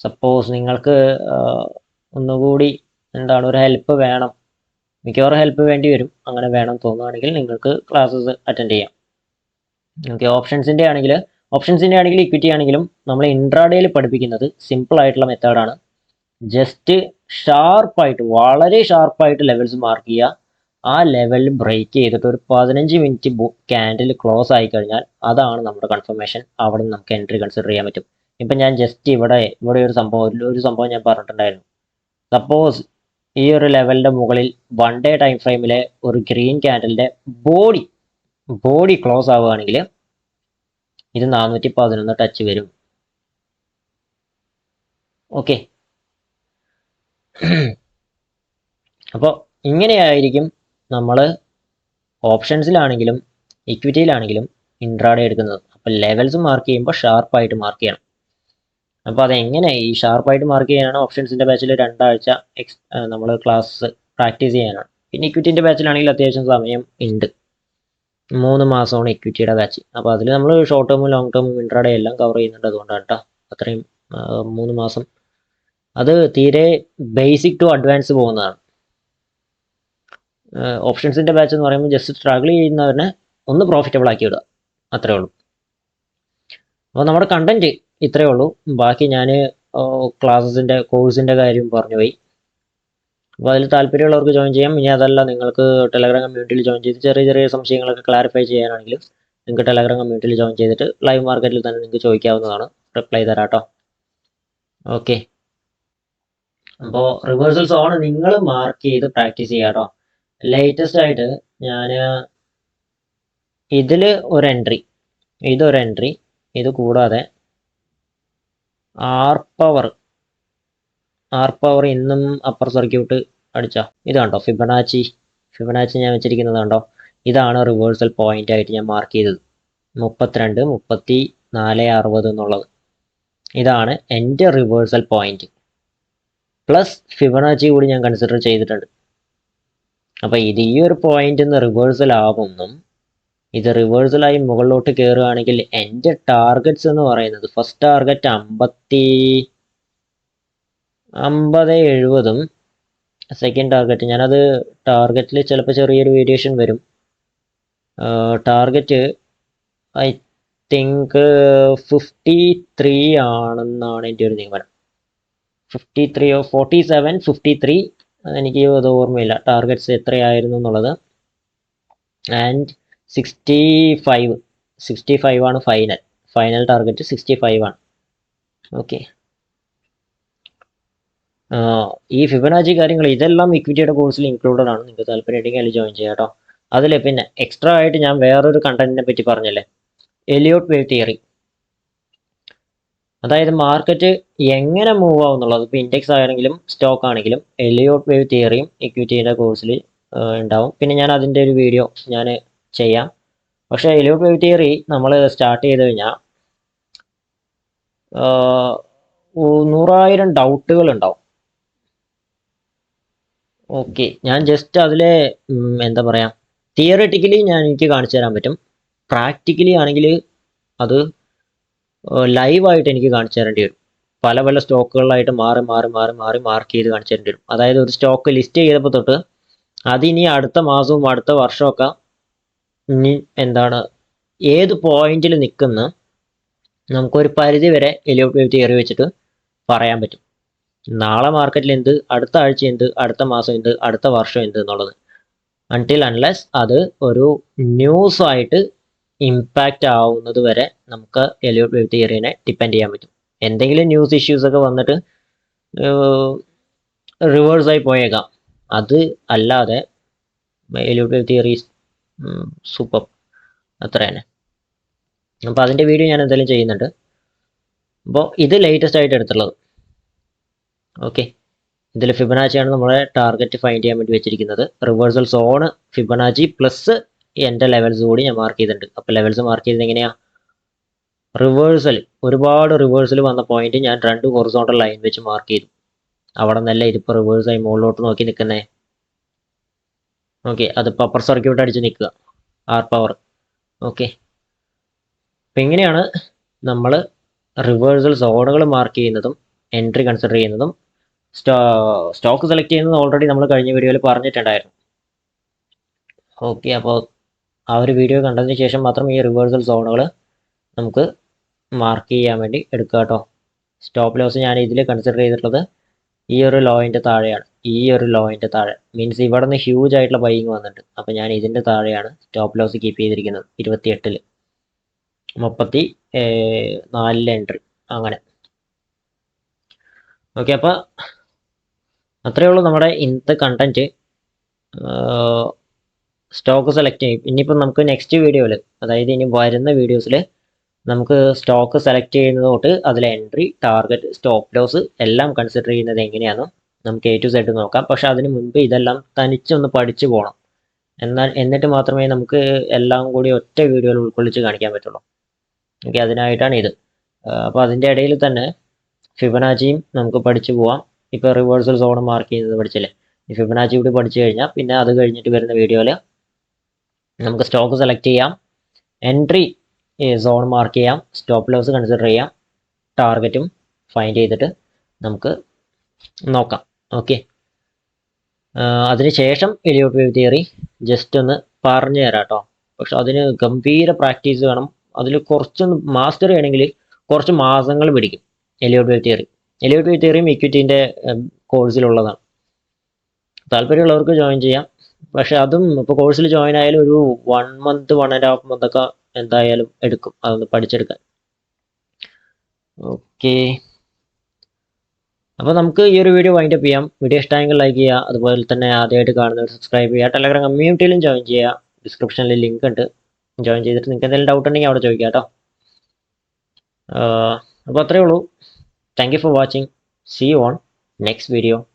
സപ്പോസ് നിങ്ങൾക്ക് ഒന്നുകൂടി എന്താണ് ഒരു ഹെൽപ്പ് വേണം, മിക്കവാറും ഹെൽപ്പ് വേണ്ടി വരും, അങ്ങനെ വേണം തോന്നുകയാണെങ്കിൽ നിങ്ങൾക്ക് ക്ലാസ്സസ് അറ്റൻഡ് ചെയ്യാം. ഓക്കെ, ഓപ്ഷൻസിൻ്റെ ആണെങ്കിൽ ഇക്വിറ്റി ആണെങ്കിലും നമ്മൾ ഇൻട്രാഡേയിൽ പഠിപ്പിക്കുന്നത് സിമ്പിൾ ആയിട്ടുള്ള മെത്തേഡാണ്. ജസ്റ്റ് ഷാർപ്പായിട്ട്, വളരെ ഷാർപ്പായിട്ട് ലെവൽസ് മാർക്ക് ചെയ്യുക. ആ ലെവൽ ബ്രേക്ക് ചെയ്തിട്ട് ഒരു 15 മിനിറ്റ് ക്യാൻഡിൽ ക്ലോസ് ആയി കഴിഞ്ഞാൽ അതാണ് നമ്മുടെ കൺഫർമേഷൻ. അവിടെ നിന്ന് നമുക്ക് എൻട്രി കൺസിഡർ ചെയ്യാൻ പറ്റും. ഇപ്പം ഞാൻ ജസ്റ്റ് ഇവിടെ ഒരു സംഭവം ഞാൻ പറഞ്ഞിട്ടുണ്ടായിരുന്നു. സപ്പോസ് ഈ ഒരു ലെവലിൻ്റെ മുകളിൽ 1 day ടൈം ഫ്രെയിമിലെ ഒരു ഗ്രീൻ ക്യാൻഡലിൻ്റെ ബോഡി ക്ലോസ് ആവുകയാണെങ്കിൽ ഇത് 411 ടച്ച് വരും. ഓക്കെ, അപ്പോൾ ഇങ്ങനെയായിരിക്കും നമ്മൾ ഓപ്ഷൻസിലാണെങ്കിലും ഇക്വിറ്റിയിലാണെങ്കിലും ഇൻട്രാഡേ എടുക്കുന്നത്. അപ്പോൾ ലെവൽസ് മാർക്ക് ചെയ്യുമ്പോൾ ഷാർപ്പായിട്ട് മാർക്ക് ചെയ്യണം. അപ്പോൾ അതെങ്ങനെ ഈ ഷാർപ്പായിട്ട് മാർക്ക് ചെയ്യാനാണ് ഓപ്ഷൻസിൻ്റെ ബാച്ചിൽ 2 ആഴ്ച നമ്മൾ ക്ലാസ് പ്രാക്ടീസ് ചെയ്യാനാണ്. പിന്നെ ഇക്വിറ്റിൻ്റെ ബാച്ചിലാണെങ്കിൽ അത്യാവശ്യം സമയം ഉണ്ട്, 3 മാസമാണ് ഇക്വിറ്റിയുടെ ബാച്ച്. അപ്പോൾ അതിൽ നമ്മൾ ഷോർട്ട് ടേമും ലോങ് ടേമും ഇൻട്രാഡേ എല്ലാം കവർ ചെയ്യുന്നുണ്ട്. അതുകൊണ്ടാണ് കേട്ടോ അത്രയും 3 മാസം. അത് തീരെ ബേസിക് ടു അഡ്വാൻസ് പോകുന്നതാണ്. ഓപ്ഷൻസിൻ്റെ ബാച്ച് എന്ന് പറയുമ്പോൾ ജസ്റ്റ് സ്ട്രഗിൾ ചെയ്യുന്നവരെ ഒന്ന് പ്രോഫിറ്റബിൾ ആക്കി വിടുക, അത്രേ ഉള്ളൂ. അപ്പോൾ നമ്മുടെ കണ്ടന്റ് ഇത്രയേ ഉള്ളൂ. ബാക്കി ഞാൻ കോഴ്സിൻ്റെ കാര്യം പറഞ്ഞു പോയി. അപ്പോൾ അതിൽ താല്പര്യമുള്ളവർക്ക് ജോയിൻ ചെയ്യാം. ഇനി അതല്ല, നിങ്ങൾക്ക് ടെലഗ്രാം കമ്മ്യൂണിറ്റിയിൽ ജോയിൻ ചെയ്ത് ചെറിയ സംശയങ്ങളൊക്കെ ക്ലാരിഫൈ ചെയ്യാനാണെങ്കിൽ നിങ്ങൾക്ക് ടെലഗ്രാം കമ്മ്യൂണിറ്റിയിൽ ജോയിൻ ചെയ്തിട്ട് ലൈവ് മാർക്കറ്റിൽ തന്നെ നിങ്ങൾക്ക് ചോദിക്കാവുന്നതാണ്, റിപ്ലൈ തരാം കേട്ടോ. ഓക്കെ, അപ്പോൾ റിവേഴ്സൽ സോൺ നിങ്ങൾ മാർക്ക് ചെയ്ത് പ്രാക്ടീസ് ചെയ്യാം കേട്ടോ. ലേറ്റസ്റ്റ് ആയിട്ട് ഞാൻ ഇതിൽ ഒരു എൻട്രി, ഇതൊരു എൻട്രി. ഇത് കൂടാതെ ആർ പവർ ഇന്നും അപ്പർ സർക്യൂട്ട് അടിച്ചോ. ഇത് കണ്ടോ ഫിബനാച്ചി ഞാൻ വെച്ചിരിക്കുന്നത് കണ്ടോ. ഇതാണ് റിവേഴ്സൽ പോയിന്റ് ആയിട്ട് ഞാൻ മാർക്ക് ചെയ്തത് 32 34 60 എന്നുള്ളത്. ഇതാണ് എൻ്റെ റിവേഴ്സൽ പോയിന്റ്. പ്ലസ് ഫിബനാച്ചി കൂടി ഞാൻ കൺസിഡർ ചെയ്തിട്ടുണ്ട്. അപ്പോൾ ഇത് ഈ ഒരു പോയിന്റ് നിന്ന് റിവേഴ്സൽ ആവുമെന്നും ഇത് റിവേഴ്സലായി മുകളിലോട്ട് കയറുകയാണെങ്കിൽ എൻ്റെ ടാർഗറ്റ്സ് എന്ന് പറയുന്നത് ഫസ്റ്റ് ടാർഗറ്റ് 50-70 സെക്കൻഡ് ടാർഗറ്റ് ഞാനത് ടാർഗറ്റിൽ ചിലപ്പോൾ ചെറിയൊരു വേരിയേഷൻ വരും. ടാർഗറ്റ് ഐ തിങ്ക് 53 ആണെന്നാണ് എൻ്റെ ഒരു നിഗമനം. 53 47 53 എനിക്ക് അത് ഓർമ്മയില്ല ടാർഗറ്റ്സ് എത്രയായിരുന്നു എന്നുള്ളത്. ആൻഡ് 65 ആണ് ഫൈനൽ ടാർഗറ്റ് 65 ആണ്. ഓക്കെ, ഈ ഫിബനാച്ചി കാര്യങ്ങൾ ഇതെല്ലാം ഇക്വിറ്റിയുടെ കോഴ്സിൽ ഇൻക്ലൂഡഡ് ആണ്. നിങ്ങൾക്ക് താല്പര്യമുണ്ടെങ്കിൽ അതിൽ ജോയിൻ ചെയ്യാം കേട്ടോ. അതിൽ പിന്നെ എക്സ്ട്രാ ആയിട്ട് ഞാൻ വേറൊരു കണ്ടന്റിനെ പറ്റി പറഞ്ഞല്ലേ, എലിയോട്ട് വേവ് തിയറി. അതായത് മാർക്കറ്റ് എങ്ങനെ മൂവ് ആവും എന്നുള്ളത്, ഇപ്പോൾ ഇൻഡെക്സ് ആണെങ്കിലും സ്റ്റോക്ക് ആണെങ്കിലും എലിയോട്ട് വേവ് തിയറിയും ഇക്വിറ്റിയുടെ കോഴ്സിൽ ഉണ്ടാവും. പിന്നെ ഞാൻ അതിൻ്റെ ഒരു വീഡിയോ ഞാൻ ചെയ്യാം. പക്ഷേ എലിയോട്ട് വേവ് തിയറി നമ്മൾ സ്റ്റാർട്ട് ചെയ്ത് കഴിഞ്ഞാൽ 100,000 ഡൗട്ടുകൾ ഉണ്ടാവും. ഓക്കെ, ഞാൻ ജസ്റ്റ് അതിലെ എന്താ പറയുക, തിയറിറ്റിക്കലി എനിക്ക് കാണിച്ചു തരാൻ പറ്റും. പ്രാക്ടിക്കലി ആണെങ്കിൽ അത് ലൈവായിട്ട് എനിക്ക് കാണിച്ചു തരേണ്ടി വരും. പല സ്റ്റോക്കുകളിലായിട്ട് മാറി മാർക്ക് ചെയ്ത് കാണിച്ചു തരേണ്ടി വരും. അതായത് ഒരു സ്റ്റോക്ക് ലിസ്റ്റ് ചെയ്തപ്പോൾ തൊട്ട് അതിനി അടുത്ത മാസവും അടുത്ത വർഷമൊക്കെ ഏത് പോയിന്റിൽ നിൽക്കുന്ന നമുക്കൊരു പരിധി വരെ എലിയോട്ട് വേവ് തിയറി വെച്ചിട്ട് പറയാൻ പറ്റും. നാളെ മാർക്കറ്റിൽ എന്ത്, അടുത്ത ആഴ്ച എന്ത്, അടുത്ത മാസം എന്ത്, അടുത്ത വർഷം എന്ത് എന്നുള്ളത്. അൺടിൽ അൺലെസ് അത് ഒരു ന്യൂസ് ആയിട്ട് ഇമ്പാക്റ്റ് ആവുന്നത് വരെ നമുക്ക് എലിയോട്ട് വേവ് തിയറിനെ ഡിപ്പെൻഡ് ചെയ്യാൻ പറ്റും. എന്തെങ്കിലും ന്യൂസ് ഇഷ്യൂസ് ഒക്കെ വന്നിട്ട് റിവേഴ്സായി പോയേക്കാം. അത് അല്ലാതെ എലിയോട്ട് വേവ് തിയറി സൂപ്പർ, അത്ര തന്നെ. അപ്പോൾ അതിൻ്റെ വീഡിയോ ഞാൻ എന്തായാലും ചെയ്യുന്നുണ്ട്. അപ്പോൾ ഇത് ലേറ്റസ്റ്റ് ആയിട്ട് എടുത്തുള്ളത്. ഓക്കെ, ഇതിൽ ഫിബനാച്ചിയാണ് നമ്മുടെ ടാർഗറ്റ് ഫൈൻഡ് ചെയ്യാൻ വേണ്ടി വെച്ചിരിക്കുന്നത്. റിവേഴ്സൽ സോൺ ഫിബനാച്ചി പ്ലസ് എൻ്റെ ലെവൽസ് കൂടി ഞാൻ മാർക്ക് ചെയ്തിട്ടുണ്ട്. അപ്പോൾ ലെവൽസ് മാർക്ക് ചെയ്തത് എങ്ങനെയാണ്, ഒരുപാട് റിവേഴ്സൽ വന്ന പോയിന്റ് ഞാൻ 2 ഹൊറിസോണ്ടൽ ലൈൻ വെച്ച് മാർക്ക് ചെയ്തു. അവിടെ നിന്നല്ല ഇതിപ്പോൾ റിവേഴ്സായി മുകളിലോട്ട് നോക്കി നിൽക്കുന്നേ. ഓക്കെ, അതിപ്പോൾ അപ്പർ സർക്യൂട്ട് അടിച്ച് നിൽക്കുക, ആർ പവർ. ഓക്കെ, അപ്പം ഇങ്ങനെയാണ് നമ്മൾ റിവേഴ്സൽ സോണുകൾ മാർക്ക് ചെയ്യുന്നതും എൻട്രി കൺസിഡർ ചെയ്യുന്നതും സ്റ്റോക്ക് സെലക്ട് ചെയ്യുന്നത് ഓൾറെഡി നമ്മൾ കഴിഞ്ഞ വീഡിയോയിൽ പറഞ്ഞിട്ടുണ്ടായിരുന്നു. ഓക്കെ, അപ്പോൾ ആ ഒരു വീഡിയോ കണ്ടതിന് ശേഷം മാത്രം ഈ റിവേഴ്സൽ സോണുകൾ നമുക്ക് മാർക്ക് ചെയ്യാൻ വേണ്ടി എടുക്കുക കേട്ടോ. സ്റ്റോപ്പ് ലോസ് ഞാൻ ഇതിൽ കൺസിഡർ ചെയ്തിട്ടുള്ളത് ഈ ഒരു ലോയിൻ്റെ താഴെയാണ്. ഈ ഒരു ലോയിൻ്റെ താഴെ മീൻസ് ഇവിടെ നിന്ന് ഹ്യൂജ് ആയിട്ടുള്ള ബൈയിങ് വന്നിട്ടുണ്ട്. അപ്പോൾ ഞാൻ ഇതിൻ്റെ താഴെയാണ് സ്റ്റോപ്പ് ലോസ് കീപ്പ് ചെയ്തിരിക്കുന്നത്. 28 34 എൻട്രി അങ്ങനെ. ഓക്കെ, അപ്പോൾ അത്രയേ ഉള്ളൂ നമ്മുടെ ഇന്നത്തെ കണ്ടന്റ്. സ്റ്റോക്ക് സെലക്ട് ചെയ്യും. ഇനിയിപ്പോൾ നമുക്ക് നെക്സ്റ്റ് വീഡിയോയിൽ, അതായത് ഇനി വരുന്ന വീഡിയോസിൽ നമുക്ക് സ്റ്റോക്ക് സെലക്ട് ചെയ്യുന്നത് തൊട്ട് അതിലെ എൻട്രി, ടാർഗറ്റ്, സ്റ്റോപ്പ് ലോസ് എല്ലാം കൺസിഡർ ചെയ്യുന്നത് എങ്ങനെയാണെന്ന് നമുക്ക് A to Z നോക്കാം. പക്ഷെ അതിന് മുൻപ് ഇതെല്ലാം തനിച്ചൊന്ന് പഠിച്ചു പോകണം. എന്നിട്ട് മാത്രമേ നമുക്ക് എല്ലാം കൂടി ഒറ്റ വീഡിയോയിൽ ഉൾക്കൊള്ളിച്ച് കാണിക്കാൻ പറ്റുള്ളൂ. ഓക്കെ, അതിനായിട്ടാണ് ഇത്. അപ്പോൾ അതിൻ്റെ ഇടയിൽ തന്നെ ഫിബനാച്ചിയും നമുക്ക് പഠിച്ചു പോവാം. ഇപ്പോൾ റിവേഴ്സൽ സോൺ മാർക്ക് ചെയ്യുന്നത് പഠിച്ചില്ലേ, ഈ ഫിബനാച്ചി കൂടി പഠിച്ചു കഴിഞ്ഞാൽ പിന്നെ അത് കഴിഞ്ഞിട്ട് വരുന്ന വീഡിയോയിൽ നമുക്ക് സ്റ്റോക്ക് സെലക്ട് ചെയ്യാം, എൻട്രി സോൺ മാർക്ക് ചെയ്യാം, സ്റ്റോപ്പ് ലോസ് കൺസിഡർ ചെയ്യാം, ടാർഗറ്റും ഫൈൻഡ് ചെയ്തിട്ട് നമുക്ക് നോക്കാം. ഓക്കെ, അതിനുശേഷം എലിയോട്ട് വേവ് തിയറി ജസ്റ്റ് ഒന്ന് പറഞ്ഞു തരാം കേട്ടോ. പക്ഷെ അതിന് ഗംഭീര പ്രാക്ടീസ് വേണം. അതിൽ കുറച്ചൊന്ന് മാസ്റ്റർ ചെയ്യണമെങ്കിൽ കുറച്ച് മാസങ്ങൾ പിടിക്കും. എലിയോട്ട് വേവ് തിയറിയും ഇക്വിറ്റിൻ്റെ കോഴ്സിലുള്ളതാണ്. താല്പര്യമുള്ളവർക്ക് ജോയിൻ ചെയ്യാം. പക്ഷെ അതും ഇപ്പോൾ കോഴ്സിൽ ജോയിൻ ആയാലും ഒരു 1 month 1.5 month ഒക്കെ എന്തായാലും എടുക്കും അതൊന്ന് പഠിച്ചെടുക്കാൻ. ഓക്കെ, അപ്പോൾ നമുക്ക് ഈ ഒരു വീഡിയോ വൈൻഡപ്പ് ചെയ്യാം. വീഡിയോ ഇഷ്ടമെങ്കിൽ ലൈക്ക് ചെയ്യുക, അതുപോലെ തന്നെ ആദ്യമായിട്ട് കാണുന്നവർ സബ്സ്ക്രൈബ് ചെയ്യുക, ടെലഗ്രാം കമ്മ്യൂണിറ്റിയിലും ജോയിൻ ചെയ്യുക. ഡിസ്ക്രിപ്ഷനിൽ ലിങ്ക് ഉണ്ട്, ജോയിൻ ചെയ്തിട്ട് നിങ്ങൾക്ക് എന്തെങ്കിലും ഡൗട്ട് ഉണ്ടെങ്കിൽ അവിടെ ചോദിക്കാം കേട്ടോ. അപ്പോൾ അത്രയേ ഉള്ളൂ. Thank you for watching. See you on next video.